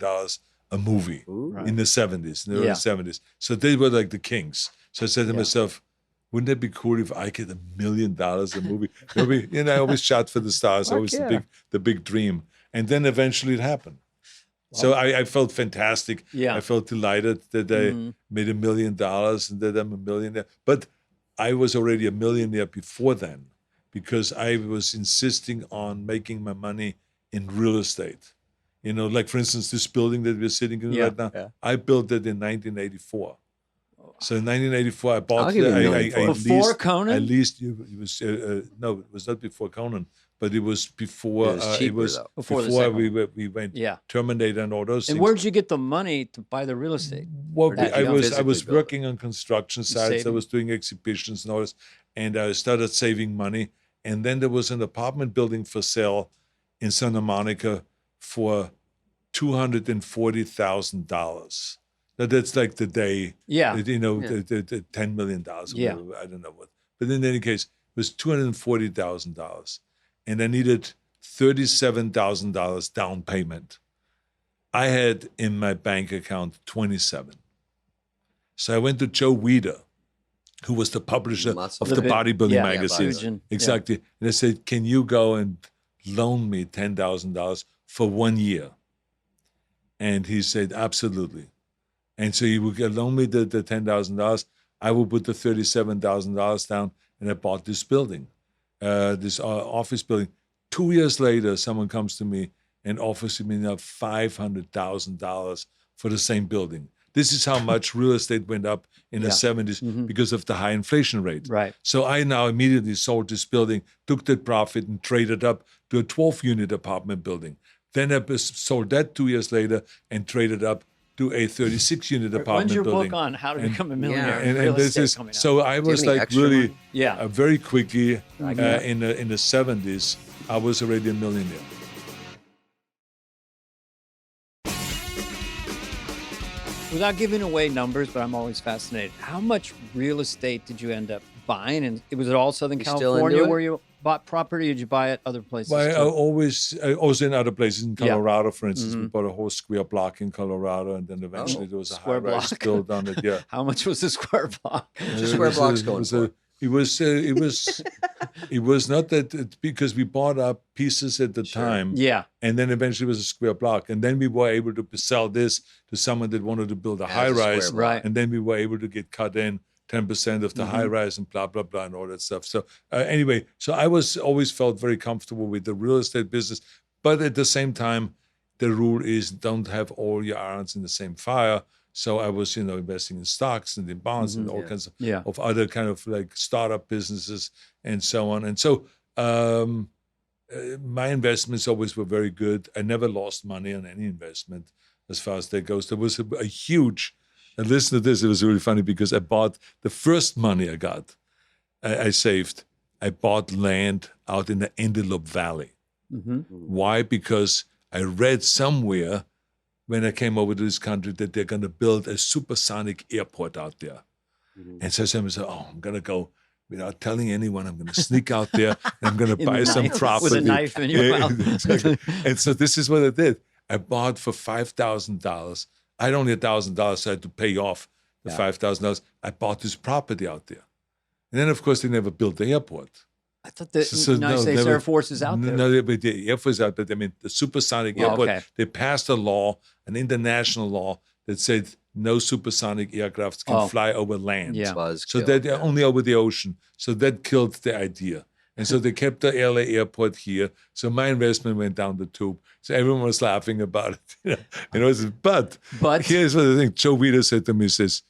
a movie in the 70s, in the early Yeah. 70s. So they were like the kings. So I said to Yeah. myself, wouldn't that be cool if I get $1 million a movie? I always shot for the stars, Fuck always yeah. the big dream. And then eventually it happened. So I felt fantastic. Yeah. I felt delighted that I made $1 million and that I'm a millionaire. But I was already a millionaire before then because I was insisting on making my money in real estate. You know, like for instance, this building that we're sitting in right now, I built it in 1984. So in 1984, I bought I'll give you a million for it. Before Conan? At least it was no, it was not before Conan, but it was before. It was cheaper, though. Before the before second we went Yeah. Terminator and all those And things. where'd you get the money to buy the real estate? Well, Or did I you was physically build working on construction sites. I saving? was doing exhibitions and all this, and I started saving money. And then there was an apartment building for sale in Santa Monica for $240,000. That's like the day. Yeah. You know, the $10 million. Yeah. Whatever, I don't know what. But in any case, it was $240,000, and I needed $37,000 down payment. I had in my bank account 27. So I went to Joe Weider, who was the publisher of the bodybuilding magazine. Bodybuilding. Exactly. And I said, can you go and loan me $10,000 for 1 year? And he said, absolutely. And so he would loan me the $10,000. I would put the $37,000 down, and I bought this building, this office building. 2 years later, someone comes to me and offers me now $500,000 for the same building. This is how much real estate went up in the 70s because of the high inflation rate. Right. So I now immediately sold this building, took that profit and traded up to a 12-unit apartment building. Then I sold that 2 years later and traded up to a 36-unit apartment When's your building. book on how to become a millionaire? And this is so I was any like extra really money? very quickly in the 70s. I was already a millionaire. Without giving away numbers, but I'm always fascinated. How much real estate did you end up buying? And was it all Southern still California into it? where you bought property, or did you buy it other places? Well, I too? also in other places in Yeah. Colorado, for instance, we bought a whole square block in Colorado, and then eventually there was a Square high-rise block. built on it. Yeah, How much was the square block? Just square blocks going for. It was not that because we bought up pieces at the time, Yeah. and then eventually it was a square block, and then we were able to sell this to someone that wanted to build a As a high rise, square block. Right. and then we were able to get cut in 10% of the high rise and blah blah blah and all that stuff. So anyway, so I was always felt very comfortable with the real estate business, but at the same time, the rule is don't have all your irons in the same fire. So I was, investing in stocks and in bonds and all kinds of other kind of like startup businesses and so on. And so my investments always were very good. I never lost money on any investment as far as that goes. There was a huge, and listen to this, it was really funny because I bought the first money I got, I saved, I bought land out in the Antelope Valley. Why? Because I read somewhere when I came over to this country that they're going to build a supersonic airport out there. And so I said, I'm going to go without telling anyone. I'm going to sneak out there and I'm going to buy some property. With a knife in your mouth. Exactly. And so this is what I did. I bought for $5,000. I had only $1,000, so I had to pay off the $5,000. I bought this property out there. And then, of course, they never built the airport. I thought the United States Air Force is out there. No, but the Air Force is out there. I mean, the supersonic airport, they passed a law, an international law, that said no supersonic aircrafts can fly over land. Yeah. So that they're only over the ocean. So that killed the idea. And so they kept the LA airport here. So my investment went down the tube. So everyone was laughing about it. But here's what I think. Joe Weider said to me, he says,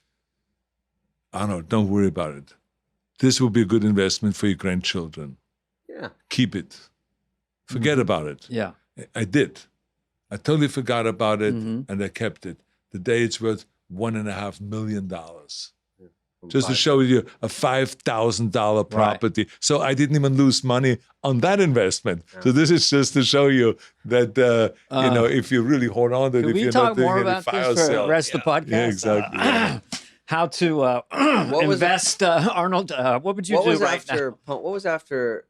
Arnold, don't worry about it. This will be a good investment for your grandchildren. Yeah. Keep it. Forget about it. Yeah. I did. I totally forgot about it, and I kept it. Today it's worth $1.5 million. Just to show you a $5,000 property. Right. So I didn't even lose money on that investment. Yeah. So this is just to show you that, if you really hold on to it, if you're not doing any fire sale. For the rest of the podcast? Yeah, exactly. How to invest, Arnold? What would you do right now? What was after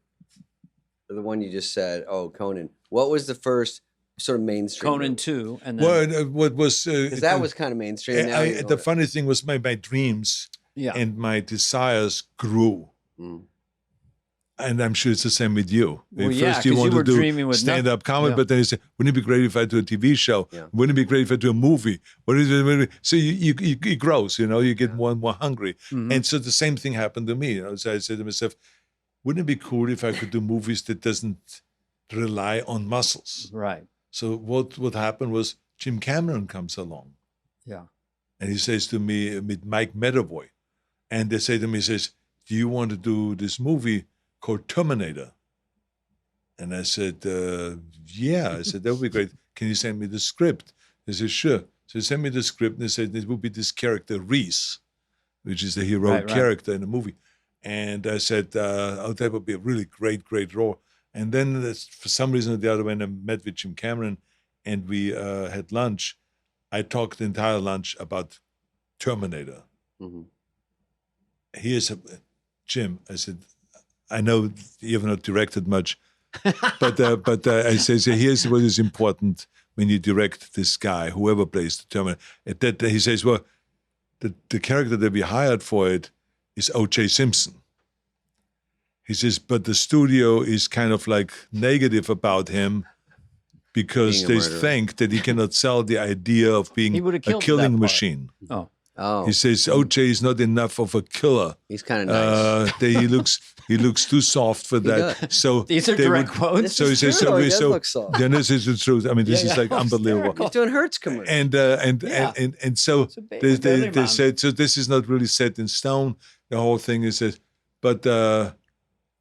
the one you just said? Oh, Conan. What was the first sort of mainstream? Conan 2. And then, what was... Because that was kind of mainstream. The funny thing was my dreams and my desires grew. And I'm sure it's the same with you. Well, First yeah, you 'cause want you to were do dreaming with stand-up comedy, yeah. but then you say, wouldn't it be great if I do a TV show? Yeah. Wouldn't it be great if I do a movie? So it grows, you get more and more hungry. Mhm. And so the same thing happened to me. So I said to myself, wouldn't it be cool if I could do movies that doesn't rely on muscles? Right. So what happened was Jim Cameron comes along. Yeah. And he says to me, with Mike Medavoy, and they say to me, he says, do you want to do this movie called Terminator? And I said, yeah. I said, that would be great. Can you send me the script? They said, sure. So he sent me the script, and they said, it would be this character, Reese, which is the heroic Right. character in the movie. And I said, oh, that would be a really great role. And then for some reason or the other, when I met with Jim Cameron and we had lunch, I talked the entire lunch about Terminator. Mhm. Jim, I said, I know you've not directed much, but I say, here's what is important when you direct this guy, whoever plays the Terminator. He says, well, the character that we hired for it is O.J. Simpson. He says, but the studio is kind of like negative about him because Being a they murderer. think that he cannot sell the idea of being He would've a killed killing that part. machine. Oh, He says O.J. is not enough of a killer. he's kind of nice. He looks too soft for that. does. So These are they direct would- quotes. This So is he says, true, so though. we He does so look soft. then this is the truth. I mean, this Yeah, is yeah. like Oh, unbelievable. He's doing Hertz commercials. And so It's a big they ability, man. said, so this is not really set in stone. The whole thing is that, but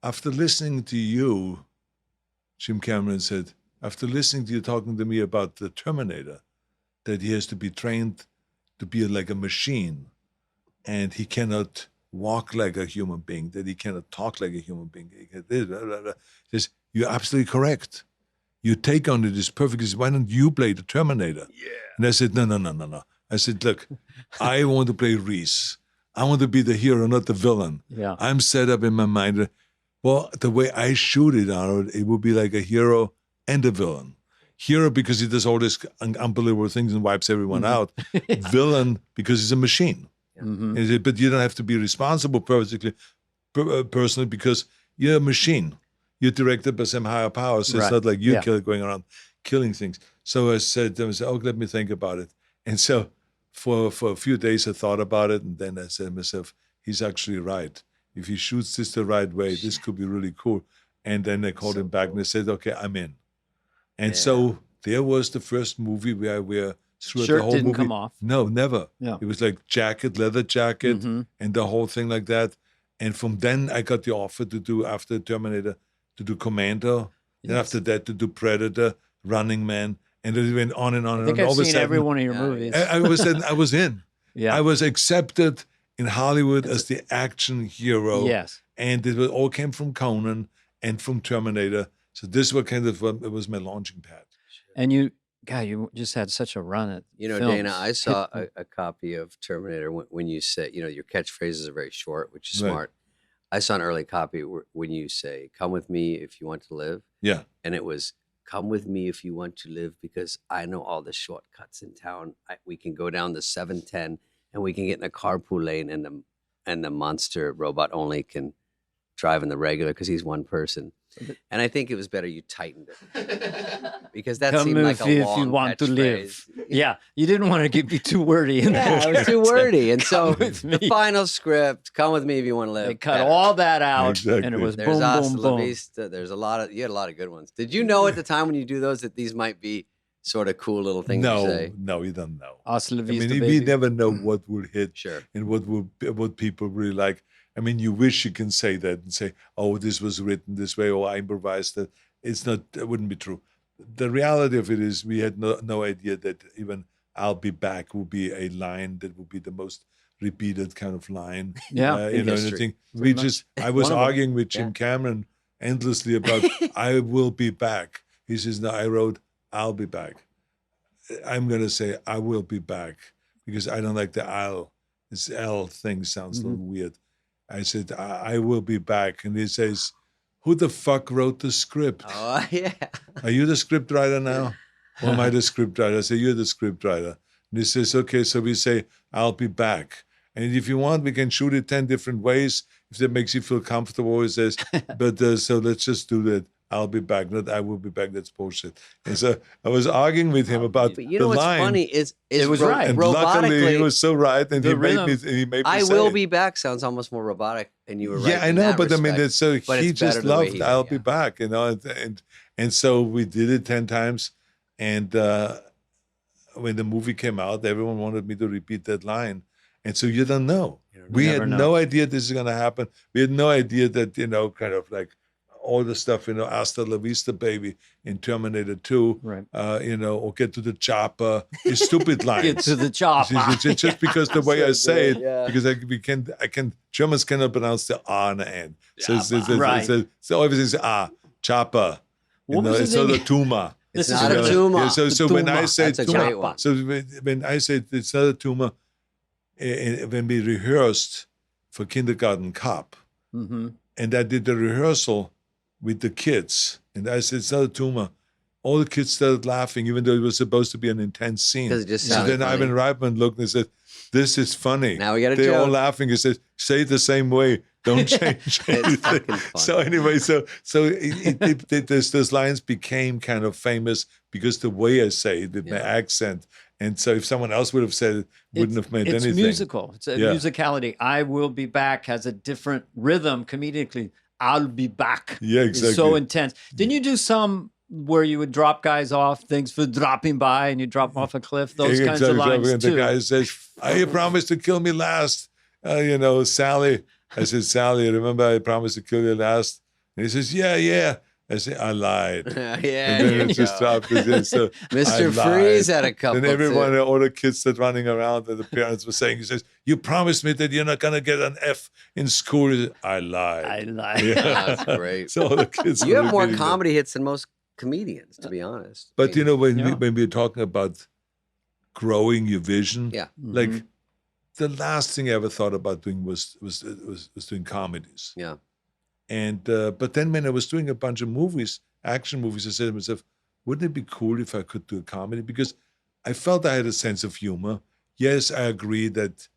after listening to you, Jim Cameron said, after listening to you talking to me about the Terminator, that he has to be trained to be like a machine, and he cannot walk like a human being, that he cannot talk like a human being. He can this, blah, blah, blah. He says, you're absolutely correct. Your take on it is perfect. He says, why don't you play the Terminator? Yeah. And I said, no. I said, look, I want to play Reese. I want to be the hero, not the villain. Yeah. I'm set up in my mind. Well, the way I shoot it, Arnold, it would be like a hero and a villain. Hero because he does all these unbelievable things and wipes everyone out. Villain because he's a machine. Mhm. And he said, but you don't have to be responsible personally because you're a machine. You're directed by some higher power, so Right. it's not like you Yeah. going around killing things. So I said to him, oh, let me think about it. And so for a few days I thought about it, and then I said to myself, he's actually right. If he shoots this the right way, this could be really cool. And then I called him back and I said, okay, I'm in. And so there was the first movie where we're throughout Shirt the whole didn't movie. come off. No, never. Yeah. It was like leather jacket, Mhm. and the whole thing like that. And from then I got the offer to do, after Terminator, to do Commando. And Yes. after that to do Predator, Running Man. And it went on and on I and think on. I've All of a seen sudden, every one of your Yeah. movies. I was in. Yeah. I was accepted in Hollywood as the action hero. Yes. And it all came from Conan and from Terminator. So this was kind of it was my launching pad. And you just had such a run at You know, films. Dana, I saw a copy of Terminator when you say, your catchphrases are very short, which is Right. smart. I saw an early copy when you say, come with me if you want to live. Yeah. And it was, come with me if you want to live because I know all the shortcuts in town. We can go down the 710 and we can get in a carpool lane and the monster robot only can drive in the regular because he's one person. And I think it was better you tightened it because that Come seemed like with a me long if you want to live. catchphrase. Yeah, you didn't want to be too wordy. In Yeah, that it was too character. wordy. And so Come with the me. final script, come with me if you want to live. They cut better. all that out, and it Exactly. was There's boom, Hasta boom, La boom. Vista. You had a lot of good ones. Did you know at the time when you do those that these might be sort of cool little things to say? No, you don't know. Hasta la I vista, mean, we baby. never know what will hit Sure. and what people really like. I mean, you wish you can say that and say, "Oh, this was written this way," or "I improvised that." It's not. It wouldn't be true. The reality of it is, we had no idea that even "I'll be back" would be a line that would be the most repeated kind of line. Yeah, in history. anything. Pretty We much. just. I was One of them. arguing with Jim Cameron endlessly about "I will be back." He says, "No, I wrote I'll be back." I'm gonna say "I will be back" because I don't like the "I'll." This L thing sounds a little weird. I said, I will be back. And he says, who the fuck wrote the script? Oh, yeah. Are you the script writer now? Or am I the script writer? I say, you're the script writer. And he says, okay, so we say, I'll be back. And if you want, we can shoot it 10 different ways if that makes you feel comfortable. He says, but so let's just do that. I'll be back. Not I will be back. That's bullshit. And so I was arguing with him about But you the know what's line. funny is It was right. And luckily, he robotically, was so right, and The he made rhythm. me. I say will it. be back sounds almost more robotic, and you were right. Yeah, I in know, that but I mean, respect. it's so But he it's just better the way loved he "I'll did, be yeah. back," you know, and so we did it 10 times, and when the movie came out, everyone wanted me to repeat that line, and so you don't know. We never had know. no idea this is going to happen. We had no idea that kind of like all the stuff, "Hasta la vista, baby" in Terminator 2, Right. or "Get to the chopper," is stupid lines. Get to the chopper. It's just because the way I say it, yeah. because Germans cannot pronounce the R on the end. So Right. so everything's chopper. What was It's his not a name? tumor. It's This not is a tumor. Yeah, so The when I tumor. say That's a tumor, great one. so when I say it's not a tumor, when we rehearsed for Kindergarten Cop, Mm-hmm. and I did the rehearsal with the kids, and I said it's not a tumor. All the kids started laughing, even though it was supposed to be an intense scene. 'Cause it just So sounded then funny. Ivan Reitman looked and said, "This is funny." Now we got a They're all joke. laughing. He says, "Say it the same way. Don't change anything." fucking funny. So anyway, those lines became kind of famous because the way I say it with my accent. And so if someone else would have said it, wouldn't have meant It's anything. musical. It's a Yeah. musicality. "I will be back" has a different rhythm comedically. "I'll be back." Yeah, It's exactly. so intense. Didn't you do some where you would drop guys off, things for dropping by, and you drop them off a cliff? Those kinds of lines And too. the guy says, "I promised to kill me last." Sally. I said, "Sally, remember I promised to kill you last?" And he says, "Yeah." I said, "I lied." yeah, And then there it you just go. dropped. So Mr. I lied. Freeze had a couple. And everyone, too. all the kids that running around, and the parents were saying, he says, "You promised me that you're not going to get an F in school." He said, "I lied." I like. Yeah. That's great. So all the kids You were have more repeating that. comedy hits than most comedians, to be honest. But when Yeah. when we're talking about growing your vision, Yeah. like Mhm. the last thing I ever thought about doing was doing comedies. Yeah. And but then when I was doing a bunch of movies, action movies, I said to myself, wouldn't it be cool if I could do a comedy? Because I felt I had a sense of humor. Yes, I agree that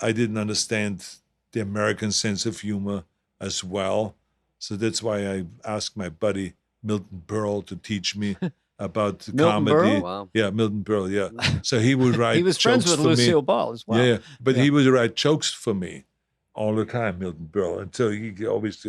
I didn't understand the American sense of humor as well. So that's why I asked my buddy Milton Berle to teach me about Milton comedy. Berle? Wow. Yeah, Milton Berle, yeah. So he would write He was friends jokes with for me. Lucille Ball as well. Yeah, but Yeah. he would write jokes for me all the time, Milton Berle. Until he always,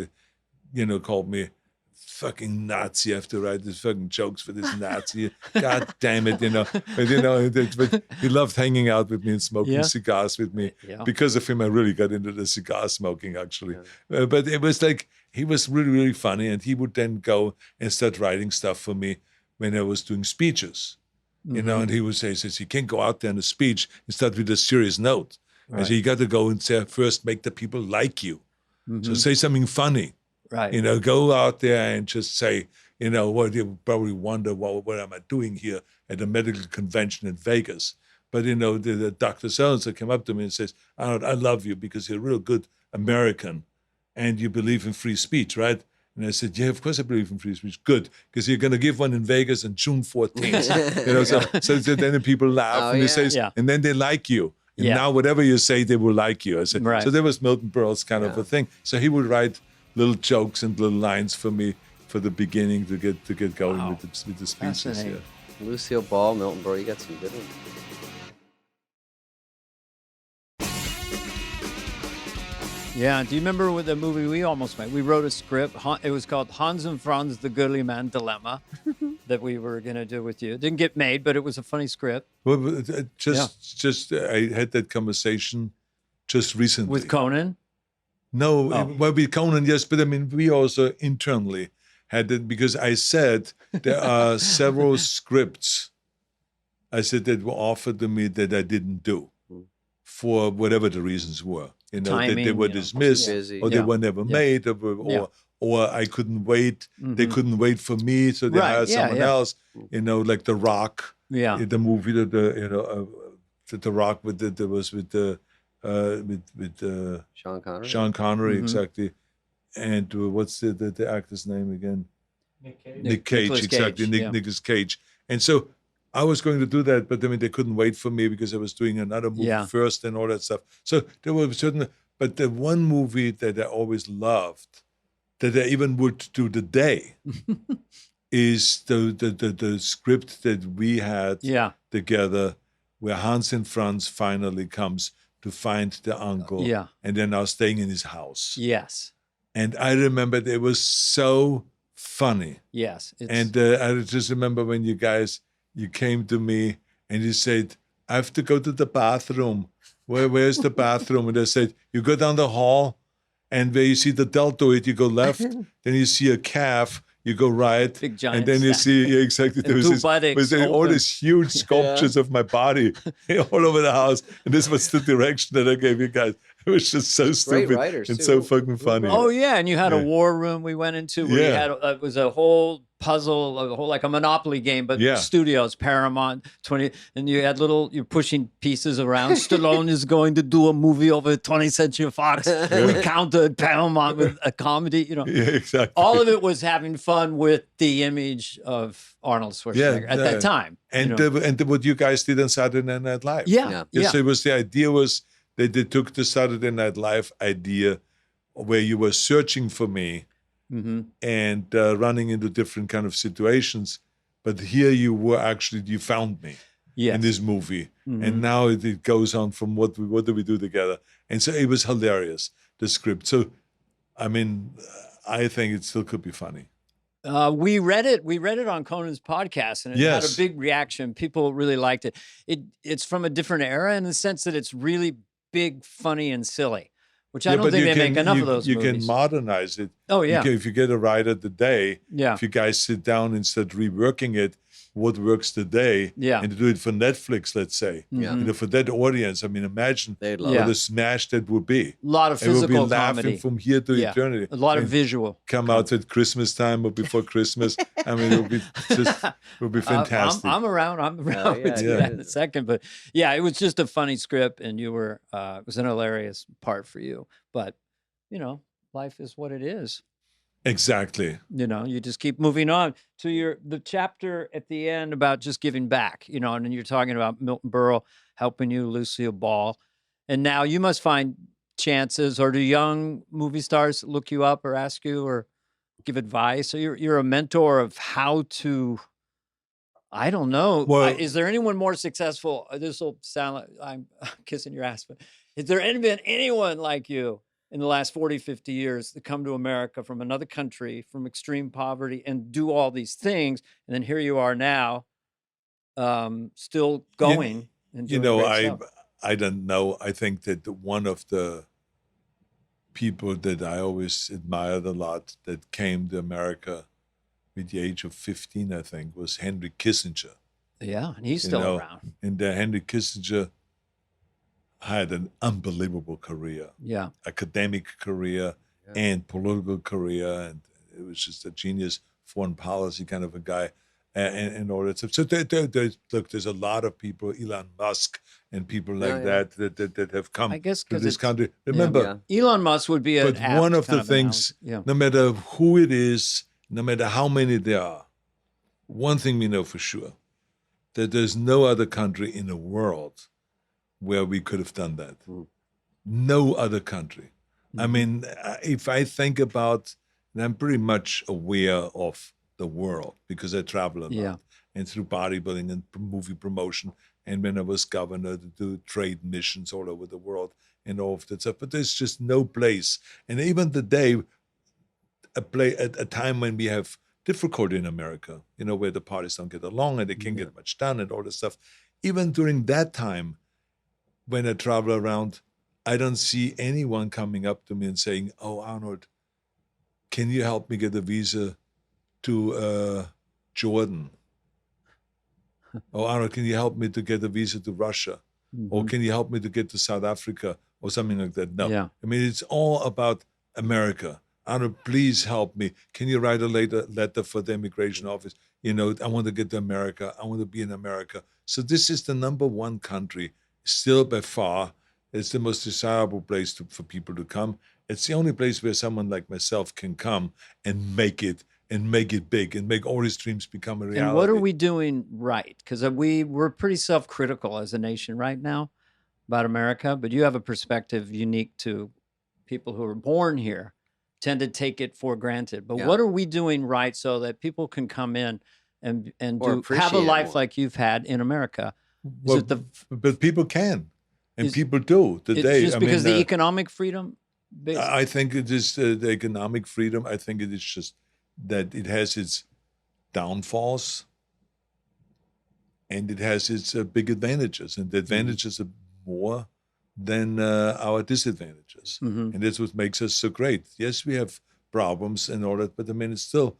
called me fucking Nazi. I have to write these fucking jokes for this Nazi. God damn it, But he loved hanging out with me and smoking Yeah. cigars with me. Yeah. Because of him, I really got into the cigar smoking, actually. But it was like, he was really, really funny. And he would then go and start writing stuff for me when I was doing speeches. And he would say, you can't go out there in a speech and start with a serious note. I Right. said, you got to go and say, first make the people like you. So say something funny. Right. Go out there and just say, what you probably wonder, what am I doing here at a medical convention in Vegas? But, the Dr. So-and-so came up to me and says, Arnold, I love you because you're a real good American and you believe in free speech, right? And I said, yeah, of course I believe in free speech. Good, because you're going to give one in Vegas on June 14th. so then the people laugh Oh, and they yeah. say, Yeah. and then they like you. And Yeah. now whatever you say, they will like you. I said, Right. So that was Milton Berle's kind of a thing. So he would write little jokes and little lines for me for the beginning to get going Wow. with the speeches. Fascinating. Yeah. Lucille Ball, Milton Berle, you got some good ones. Yeah. Do you remember with the movie we almost made? We wrote a script. It was called Hans and Franz, the Goodly Man Dilemma that we were going to do with you. It didn't get made, but it was a funny script. Well, I had that conversation just recently. With Conan? No, Oh. well, with Conan, yes, but I mean, we also internally had it because I said there are several scripts I said that were offered to me that I didn't do for whatever the reasons were. That they Timing, were you know. dismissed Busy. or they Yeah. were never Yeah. made Yeah. or I couldn't wait. They Mhm. couldn't wait for me, so they Right, hired yeah, someone yeah. else. Like The Rock. Yeah. The movie that the Rock with Sean Connery. Sean Connery, Mhm. exactly. And what's the actor's name again? Nick Cage, Nicolas exactly. Cage, yeah. Nicolas Cage. And so I was going to do that, but I mean, they couldn't wait for me because I was doing another movie Yeah. first and all that stuff. So there were certain, but the one movie that I always loved, that I even would do today, is the script that we had Yeah. together, where Hans and Franz finally comes to find the uncle, Yeah. and they're now staying in his house. Yes. And I remember it was so funny. Yes. It's, And I just remember when you came to me and you said, I have to go to the bathroom. Where's the bathroom? And I said, you go down the hall, and where you see the deltoid, you go left. Then you see a calf, you go right. Big giant and then you stack. see, exactly, there And was two this, buttocks was all open. these huge sculptures of my body all over the house. And this was the direction that I gave you guys. It was just so Great stupid writers, and too. so Who- fucking who funny. wrote Oh yeah, and you had a Yeah. war room we went into where you Yeah. had it was a whole puzzle, a whole like a Monopoly game, but Yeah. studios, Paramount, 20, and you had you're pushing pieces around. Stallone is going to do a movie over 20th Century Fox. We countered Paramount with a comedy, you know. Yeah, exactly. All of it was having fun with the image of Arnold Schwarzenegger at that time. And you know. what you guys did on Saturday Night Live. yeah, Yeah. yeah. So it was the idea was that they took the Saturday Night Live idea where you were searching for me Mm-hmm. and running into different kind of situations, but here you found me Yes. in this movie, Mhm. and now it goes on from what do we do together, and so it was hilarious, the script. So, I mean, I think it still could be funny. We read it on Conan's podcast, and it had a Yes. big reaction. People really liked it. It's from a different era in the sense that it's really big, funny, and silly, which I Yeah, don't but think you they make can- enough you- of those You movies. can modernize it. Oh yeah, If you get a writer today, yeah, if you guys sit down and start reworking it, what works today, Yeah. and to do it for Netflix, let's say, Yeah. Mhm. for that audience, I mean, imagine They'd love Yeah. what a smash that would be. a lot of It would be physical laughing comedy, from here to Yeah. eternity. a lot of And visual. come out at Christmas time or before Christmas. I mean, it would be fantastic. I'm around. I'm around yeah, with you yeah. in a second, but yeah, it was just a funny script, and you were it was an hilarious part for you. But you know, life is what it is. Exactly. You know, you just keep moving on to the chapter at the end about just giving back, you know, and then you're talking about Milton Berle helping you, Lucille Ball. And now you must find chances, or do young movie stars look you up or ask you or give advice? So you're a mentor of how to, I don't know. Well- Is there anyone more successful? This will sound like I'm kissing your ass, but is there been anyone like you in the last 40, 50 years that come to America from another country, from extreme poverty, and do all these things? And then here you are now, still going and doing great stuff. I don't know. I think that one of the people that I always admired a lot that came to America at the age of 15, I think, was Henry Kissinger. Yeah, and he's You still know, around. And Henry Kissinger had an unbelievable career, Yeah. academic career Yeah. and political career, and it was just a genius foreign policy kind of a guy, and all that stuff. So there's a lot of people, Elon Musk and people like Yeah, that have come I guess to 'cause this it's- country. Remember, Yeah. Elon Musk would be an but apt one of kind the things, analogy. no matter who it is, no matter how many there are, one thing we know for sure, that there's no other country in the world where we could have done that. Mm. No other country. I Mhm. mean, if I think about, and I'm pretty much aware of the world because I travel a lot, Yeah. and through bodybuilding and movie promotion, and when I was governor to do trade missions all over the world and all of that stuff. But there's just no place, and even today, a time when we have difficulty in America, you know, where the parties don't get along and they can't get much done and all this stuff. Even during that time, when I travel around, I don't see anyone coming up to me and saying, "Oh, Arnold, can you help me get a visa to Jordan?" "Oh, Arnold, can you help me to get a visa to Russia?" Or Mhm. "Can you help me to get to South Africa?" Or something like that. No. Yeah. I mean, it's all about America. Arnold, please help me. Can you write a letter for the immigration office? You know, I want to get to America. I want to be in America. So this is the number one country, still by far. It's the most desirable place for people to come. It's the only place where someone like myself can come and make it and make it big and make all his dreams become a reality. And what are we doing right? Because we're pretty self-critical as a nation right now about America, but you have a perspective unique to people who are born here, tend to take it for granted. But Yeah. what are we doing right so that people can come in and Or have a appreciate it life more. like you've had in America? Is Well, it the but people can, and Is- people do it's today. just I because mean, the economic freedom? I think it is the economic freedom. I think it is just that it has its downfalls and it has its big advantages, and the advantages are more than our disadvantages. Mhm. And that's what makes us so great. Yes, we have problems and all that, but I mean, it's still,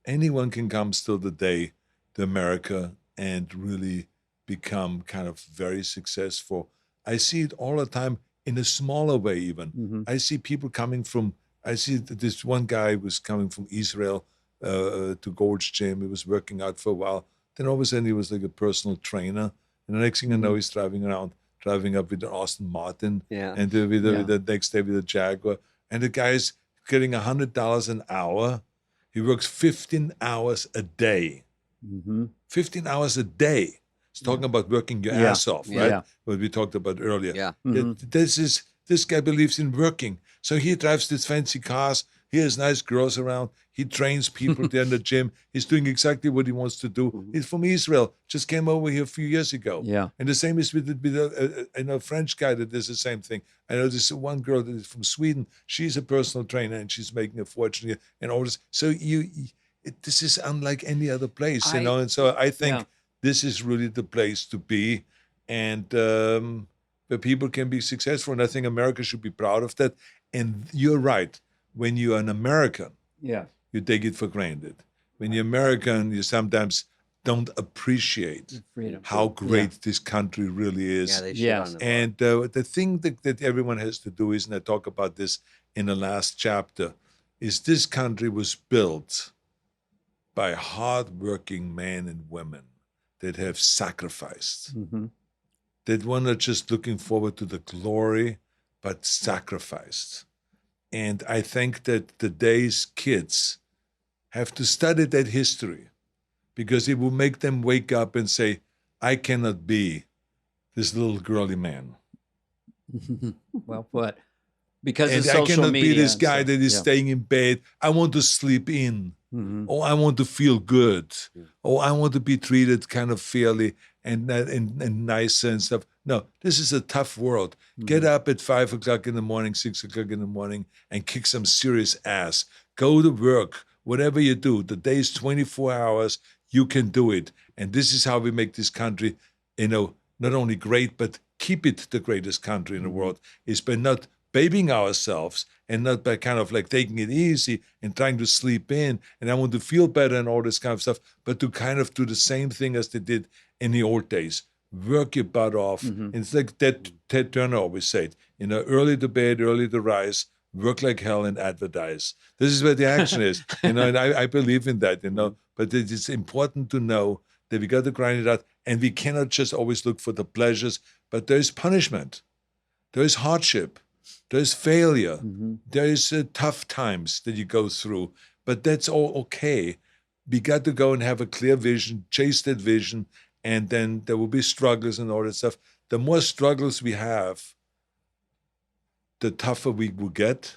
anyone can come still today to America and really become kind of very successful. I see it all the time in a smaller way, even. Mhm. I see people coming from, I see this one guy was coming from Israel to Gold's Gym. He was working out for a while. Then all of a sudden he was like a personal trainer. And the next thing I know, he's driving around, driving up with an Austin Martin, Yeah. and with the next day with a Jaguar. And the guy's getting $100 an hour. He works 15 hours a day. Mhm. 15 hours a day. It's talking about working your Yeah. ass off, Yeah. right? Yeah. What we talked about earlier. Yeah. Mhm. This guy believes in working. So he drives these fancy cars. He has nice girls around. He trains people there in the gym. He's doing exactly what he wants to do. He's from Israel. Just came over here a few years ago. Yeah. And the same is with a French guy that does the same thing. I know this one girl that is from Sweden. She's a personal trainer and she's making a fortune here and all this. So this is unlike any other place, you know. And so I think Yeah. this is really the place to be, and where people can be successful. And I think America should be proud of that. And you're right. When you're an American, Yeah. you take it for granted. When you're American, you sometimes don't appreciate Freedom. how great this country really is. Yeah, they shit Yes. on it. And the thing that everyone has to do is, and I talk about this in the last chapter, is this country was built by hardworking men and women that have sacrificed, Mm-hmm. that were not just looking forward to the glory, but sacrificed. And I think that today's kids have to study that history, because it will make them wake up and say, I cannot be this little girly man. Well put. Because And of I social cannot media be this and guy stuff. that is Yeah. staying in bed. I want to sleep in. Mhm. Oh, I want to feel good. Oh, I want to be treated kind of fairly and nicer and stuff. No, this is a tough world. Get up at 5 o'clock in the morning, 6 o'clock in the morning, and kick some serious ass. Go to work. Whatever you do, the day is 24 hours. You can do it. And this is how we make this country, not only great, but keep it the greatest country in the world, is by not babying ourselves and not by kind of like taking it easy and trying to sleep in and I want to feel better and all this kind of stuff, but to kind of do the same thing as they did in the old days. Work your butt off. And it's like that Ted Turner always said, early to bed, early to rise, work like hell and advertise. This is where the action is, and I believe in that, but it's important to know that we got to grind it out, and we cannot just always look for the pleasures, but there is punishment, there is hardship, there is failure, there is tough times that you go through, but that's all okay. We got to go and have a clear vision, chase that vision, and then there will be struggles and all that stuff. The more struggles we have, the tougher we will get.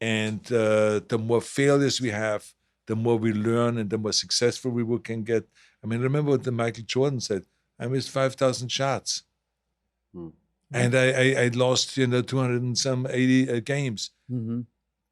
And the more failures we have, the more we learn and the more successful we can get. I mean, remember what Michael Jordan said, I missed 5,000 shots. And I lost, 200 and some 80 games.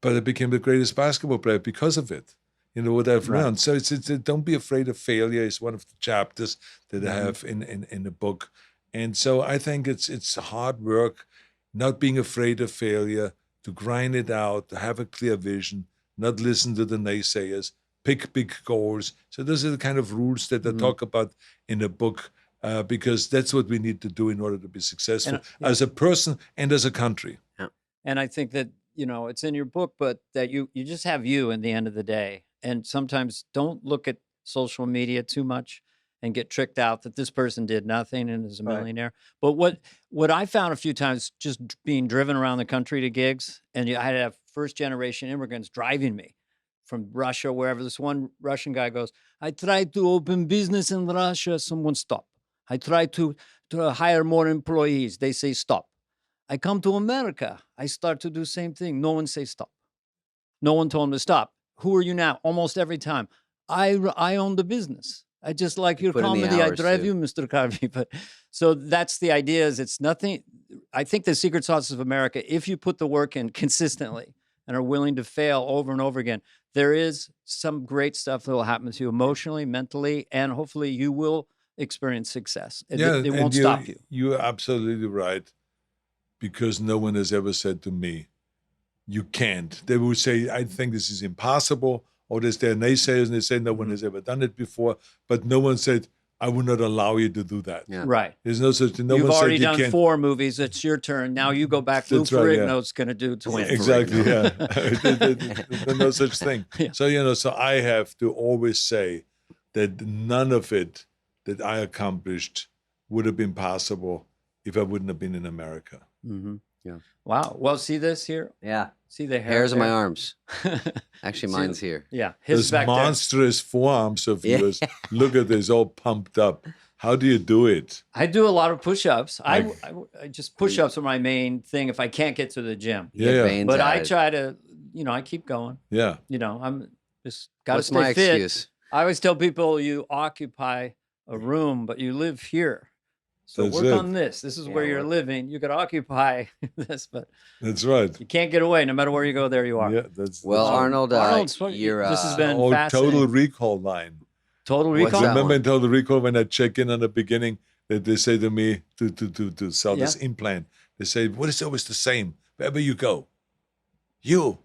But I became the greatest basketball player because of it. What I've learned. So it's don't be afraid of failure is one of the chapters that I have in the book. And so I think it's hard work, not being afraid of failure, to grind it out, to have a clear vision, not listen to the naysayers, pick big goals. So those are the kind of rules that I talk about in the book, because that's what we need to do in order to be successful as a person and as a country. And I think that, it's in your book, but that you just have you in the end of the day. And sometimes don't look at social media too much and get tricked out that this person did nothing and is a millionaire. But what I found a few times, just being driven around the country to gigs, and I had to have first generation immigrants driving me from Russia, wherever. This one Russian guy goes, I tried to open business in Russia. Someone stop. I tried to hire more employees. They say stop. I come to America. I start to do the same thing. No one say stop. No one told him to stop. Who are you now? Almost every time. I own the business. I just like your put in the comedy. I hours, drive too. you, Mr. Carvey. But so that's the idea. Is it's nothing. I think the secret sauce of America, if you put the work in consistently and are willing to fail over and over again, there is some great stuff that will happen to you emotionally, mentally, and hopefully you will experience success. It and won't stop you. You're absolutely right, because no one has ever said to me, you can't. They will say, I think this is impossible, or there's their naysayers and they say no one has ever done it before, but no one said, I will not allow you to do that. Yeah. Right. There's no such thing. No You've one already said you done can't. 4 movies. It's your turn. Now you go back. Lou That's right, yeah. Ferrigno's going to do twins. Exactly, yeah. There's no such thing. Yeah. So, so I have to always say that none of it that I accomplished would have been possible if I wouldn't have been in America. Mm-hmm. Yeah. Wow. Well, see this here? Yeah. See the hair Hairs on my there? arms. Actually, See mine's the- here. Yeah. His Those back there. monstrous forearms of Yeah. yours. Look at this, all pumped up. How do you do it? I do a lot of push-ups. Like- I just push-ups are my main thing if I can't get to the gym. You get Yeah. veins But I added. try to, I keep going. Yeah. I'm just got to What's stay my fit. excuse? I always tell people you occupy a room, but you live here. So That's work it. on this. This is where Yeah, you're work. living. You got to occupy this, but That's right. you can't get away. No matter where you go, there you are. Yeah, that's Well, that's right. Arnold, Arnold's you're this has been Oh, fascinating. Total Recall line. Total What's recall. that Remember one? in Total Recall when I check in on the beginning that they say to me to sell this implant, they say, what is always the same wherever you go? You.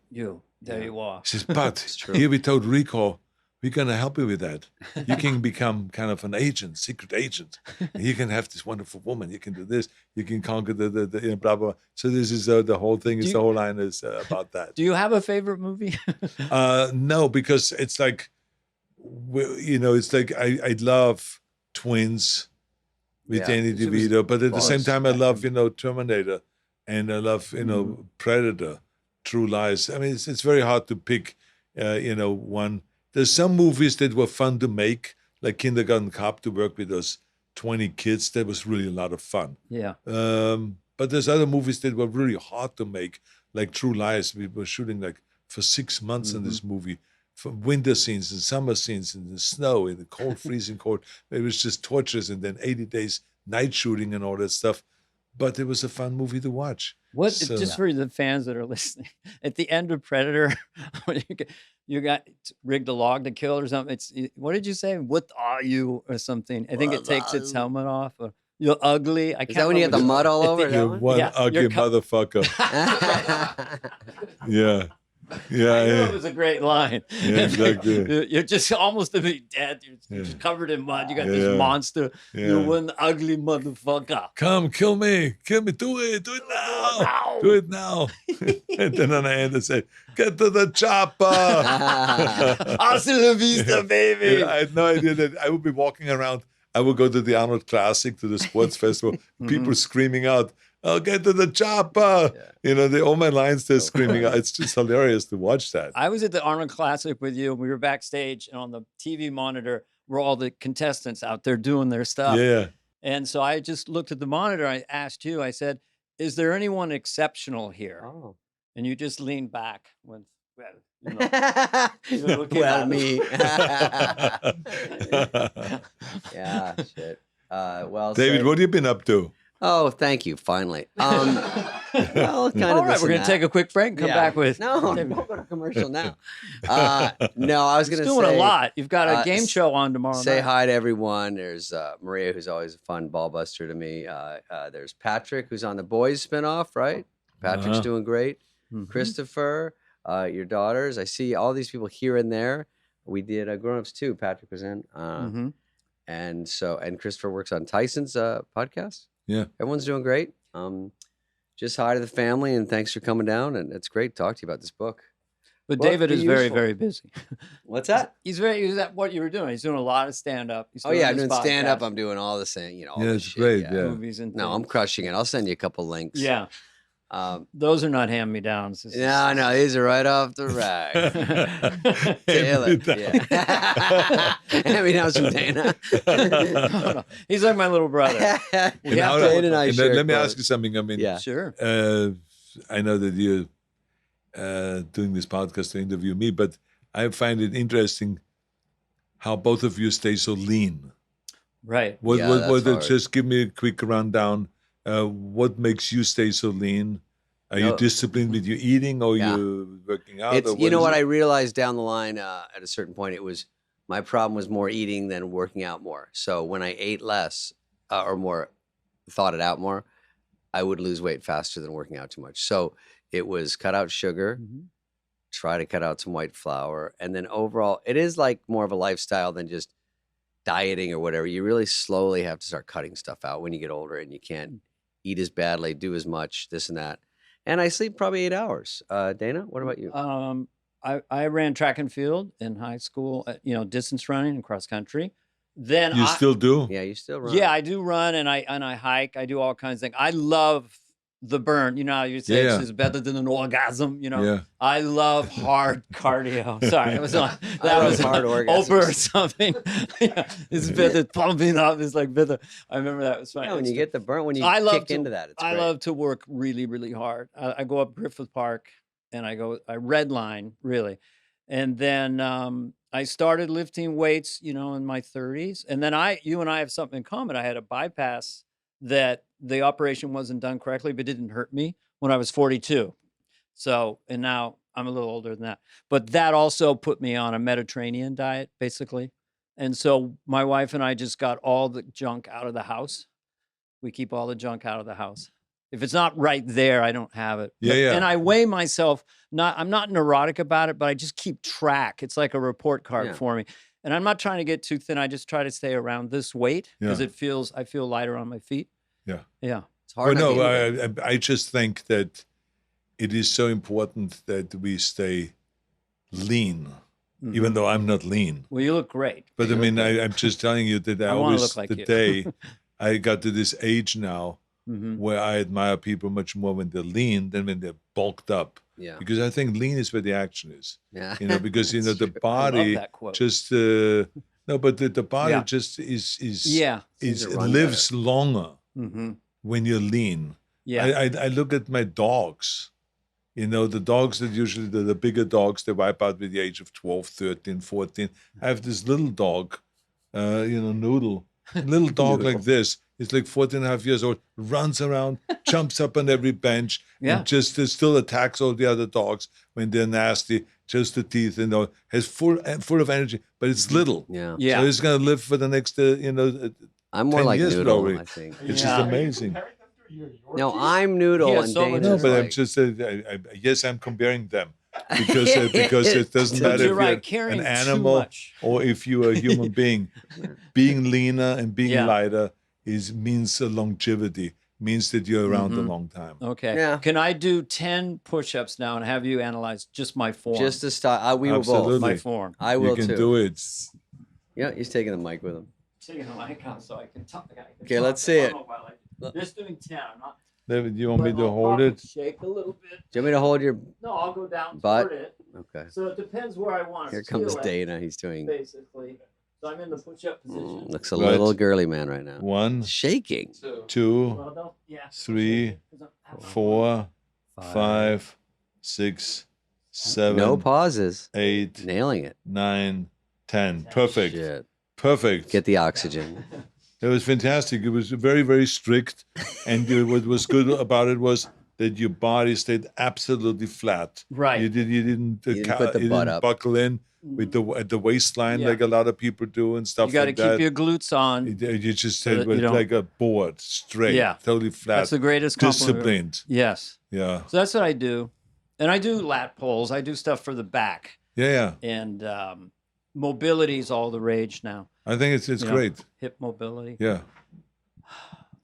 There you are. He says, but true. here with Total Recall, we're going to help you with that. You can become kind of an agent, secret agent. And you can have this wonderful woman. You can do this. You can conquer the blah, blah. So this is the whole thing, the whole line is about that. Do you have a favorite movie? No, because it's like, it's like I love Twins with Yeah. Danny So it was DeVito, but at the same close. time I love Terminator, and I love Predator, True Lies. I mean, it's very hard to pick one. There's some movies that were fun to make, like Kindergarten Cop, to work with those 20 kids. That was really a lot of fun. Yeah. But there's other movies that were really hard to make, like True Lies. We were shooting like for 6 months in this movie, for winter scenes and summer scenes in the snow, in the cold, freezing cold. It was just torturous. And then 80 days night shooting and all that stuff. But it was a fun movie to watch. What So- just for the fans that are listening, at the end of Predator, when you got rigged a log to kill or something. What did you say? What are you or something? I think it takes its helmet off. Or, you're ugly. I Is can't that when you have the remember. mud all At over? the- That You're one? one Yeah, ugly you're motherfucker. Yeah. Yeah. I knew Yeah. it was a great line. Yeah, exactly. You're just almost to be dead. You're just covered in mud. You got this monster. You're Yeah. one ugly motherfucker. Come, kill me. Kill me. Do it. Do it now. Now. Do it now. And then on the end, they say, get to the chopper. Hasta la vista, baby. I had no idea that I would be walking around. I would go to the Arnold Classic, to the sports festival, people screaming out, "Oh, get to the chopper!" All my lines they're screaming out. It's just hilarious to watch that. I was at the Arnold Classic with you, and we were backstage, and on the TV monitor were all the contestants out there doing their stuff. Yeah. And so I just looked at the monitor. I asked you, I said, is there anyone exceptional here? Oh. And you just leaned back with, well, Well, me. Yeah, shit. Well, David, said. what have you been up to? Oh, thank you. Finally. Well, kind of. All right, we're going to take a quick break and come back with. No, don't go to commercial now. No, I was It's going to doing say. a lot. You've got a game show on tomorrow Say night. hi to everyone. There's Maria, who's always a fun ball buster to me. There's Patrick, who's on the Boys spinoff, right? Patrick's doing great. Mhm. Christopher, your daughters. I see all these people here and there. We did Grown Ups too. Patrick was in. Mhm. And Christopher works on Tyson's podcast. Yeah. Everyone's doing great. Just hi to the family and thanks for coming down. And it's great to talk to you about this book. But Well, David be is very, useful. very busy. What's that? He's at what you were doing. He's doing a lot of stand up. Oh yeah, I'm doing stand up. I'm doing all the same. All Yeah, the it's shit, great, yeah. movies and No, I'm things. crushing it. I'll send you a couple links. Yeah. Those are not hand-me-downs. No, these are right off the rack. Taylor, yeah. Hand-me-downs from Dana. No. He's like my little brother. Let me ask you something. I mean, Sure. I know that you're doing this podcast to interview me, but I find it interesting how both of you stay so lean. Right. Just give me a quick rundown. What makes you stay so lean? Are you disciplined with your eating, or you working out? I realized down the line at a certain point, my problem was more eating than working out more. So when I ate less or more, thought it out more, I would lose weight faster than working out too much. So it was cut out sugar, try to cut out some white flour, and then overall, it is like more of a lifestyle than just dieting or whatever. You really slowly have to start cutting stuff out when you get older, and you can't eat as badly, do as much, this and that. And I sleep probably 8 hours. Dana, what about you? I ran track and field in high school, distance running and cross country. Then you still do? Yeah, you still run. Yeah, I do run and I hike. I do all kinds of things. I love the burn. You know how you say it's better than an orgasm. I love hard cardio. Sorry, that was hard orgasms. Oprah or something. It's better pumping up. It's like better. I remember that was funny. Yeah, when you get the burn, when you kick into that, it's I great. love to work really, really hard. I go up Griffith Park and I redline really, and then I started lifting weights, in my 30s, and then you and I have something in common. I had a bypass that the operation wasn't done correctly, but it didn't hurt me when I was 42. So, and now I'm a little older than that. But that also put me on a Mediterranean diet, basically. And so my wife and I just got all the junk out of the house. We keep all the junk out of the house. If it's not right there, I don't have it. And I weigh myself. I'm not neurotic about it, but I just keep track. It's like a report card for me. And I'm not trying to get too thin. I just try to stay around this weight because I feel lighter on my feet. Yeah. It's hard. I just think that it is so important that we stay lean, even though I'm not lean. Well, you look great. But I'm just telling you that I always, look like the you. day I got to this age now where I admire people much more when they're lean than when they're bulked up. Yeah. Because I think lean is where the action is. Yeah. Because the body just but the body just lives longer when you're lean. Yeah. I look at my dogs. The dogs that usually the bigger dogs, they wipe out with the age of 12, 13, 14. I have this little dog, Noodle. A little dog like this. He's like 14 and a half years old, runs around, jumps up on every bench, and just still attacks all the other dogs when they're nasty, just the teeth, has full of energy, but it's little. Yeah. So he's going to live for the next, I'm more 10 like years Noodle, probably. I think. It's just amazing. No, I'm Noodle and Dana. No, but I'm just, yes, I'm comparing them. Because it doesn't matter if you're an animal or if you're a human being. Being leaner and being lighter means longevity, means that you're around a long time. Okay. Yeah. Can I do 10 push-ups now and have you analyze just my form? Just to start. We will Absolutely. both. My form. I will too. You can too. do it. Yeah, he's taking the mic with him. Taking the mic out so I can talk. Okay, let's see it. Just doing 10. I'm not. David, you want me to hold it? Shake a little bit. Do you want me to hold your No, I'll go down butt? toward it. Okay. So it depends where I want to Here comes feel Dana. it, He's doing. basically. So I'm in the push-up position. Looks a little girly man right now. 1, Shaking. 2, Well, don't, 3, 4, 5, 6, 7. No pauses. 8, Nailing it. 9, 10. Perfect. Shit. Perfect. Get the oxygen. It was fantastic. It was very, very strict. And what was good about it was that your body stayed absolutely flat. Right. You didn't put the butt up. buckle in with at the waistline like a lot of people do and stuff You got to like that. keep your glutes on. You just so said that you don't- like a board, straight, totally flat. That's the greatest compliment. Disciplined. Yes. Yeah. So that's what I do. And I do lat pulls. I do stuff for the back. Yeah. And mobility is all the rage now. I think it's great. Hip mobility. Yeah.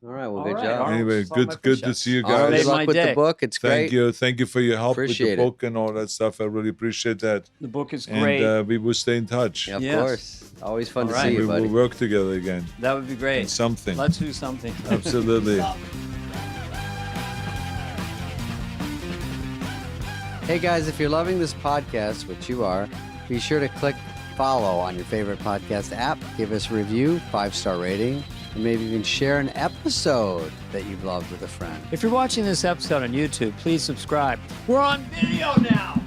All right. Well, All good right, job. Arnold. Anyway, Saw my good to push-ups. see you All right, guys. Made good my luck with day. the book. It's great. Thank you for your help Appreciate with the it. book and all that stuff. I really appreciate that. The book is great. And we will stay in touch. Yeah, of Yes. course. Always fun to All right. see We you, buddy. will work together again. That would be great. On something. Let's do something. Absolutely. Hey guys, if you're loving this podcast, which you are, be sure to click follow on your favorite podcast app. Give us a review, 5-star rating, and maybe even share an episode that you've loved with a friend. If you're watching this episode on YouTube, please subscribe. We're on video now.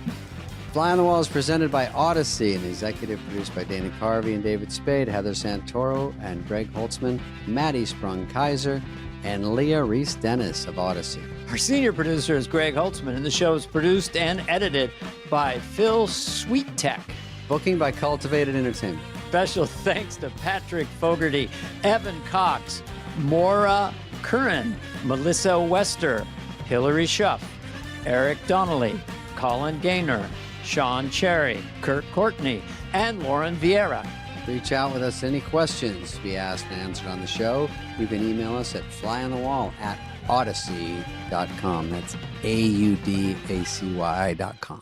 Fly on the Wall is presented by Audacy and executive produced by Dana Carvey and David Spade, Heather Santoro and Greg Holtzman, Maddie Sprung-Kaiser, and Leah Reese-Dennis of Audacy. Our senior producer is Greg Holtzman, and the show is produced and edited by Phil Sweettech. Booking by Cultivated Entertainment. Special thanks to Patrick Fogarty, Evan Cox, Maura Curran, Melissa Wester, Hillary Schuff, Eric Donnelly, Colin Gaynor, Sean Cherry, Kurt Courtney, and Lauren Vieira. Reach out with us any questions to be asked and answered on the show. You can email us at flyonthewall@audacy.com. That's AUDACY.com.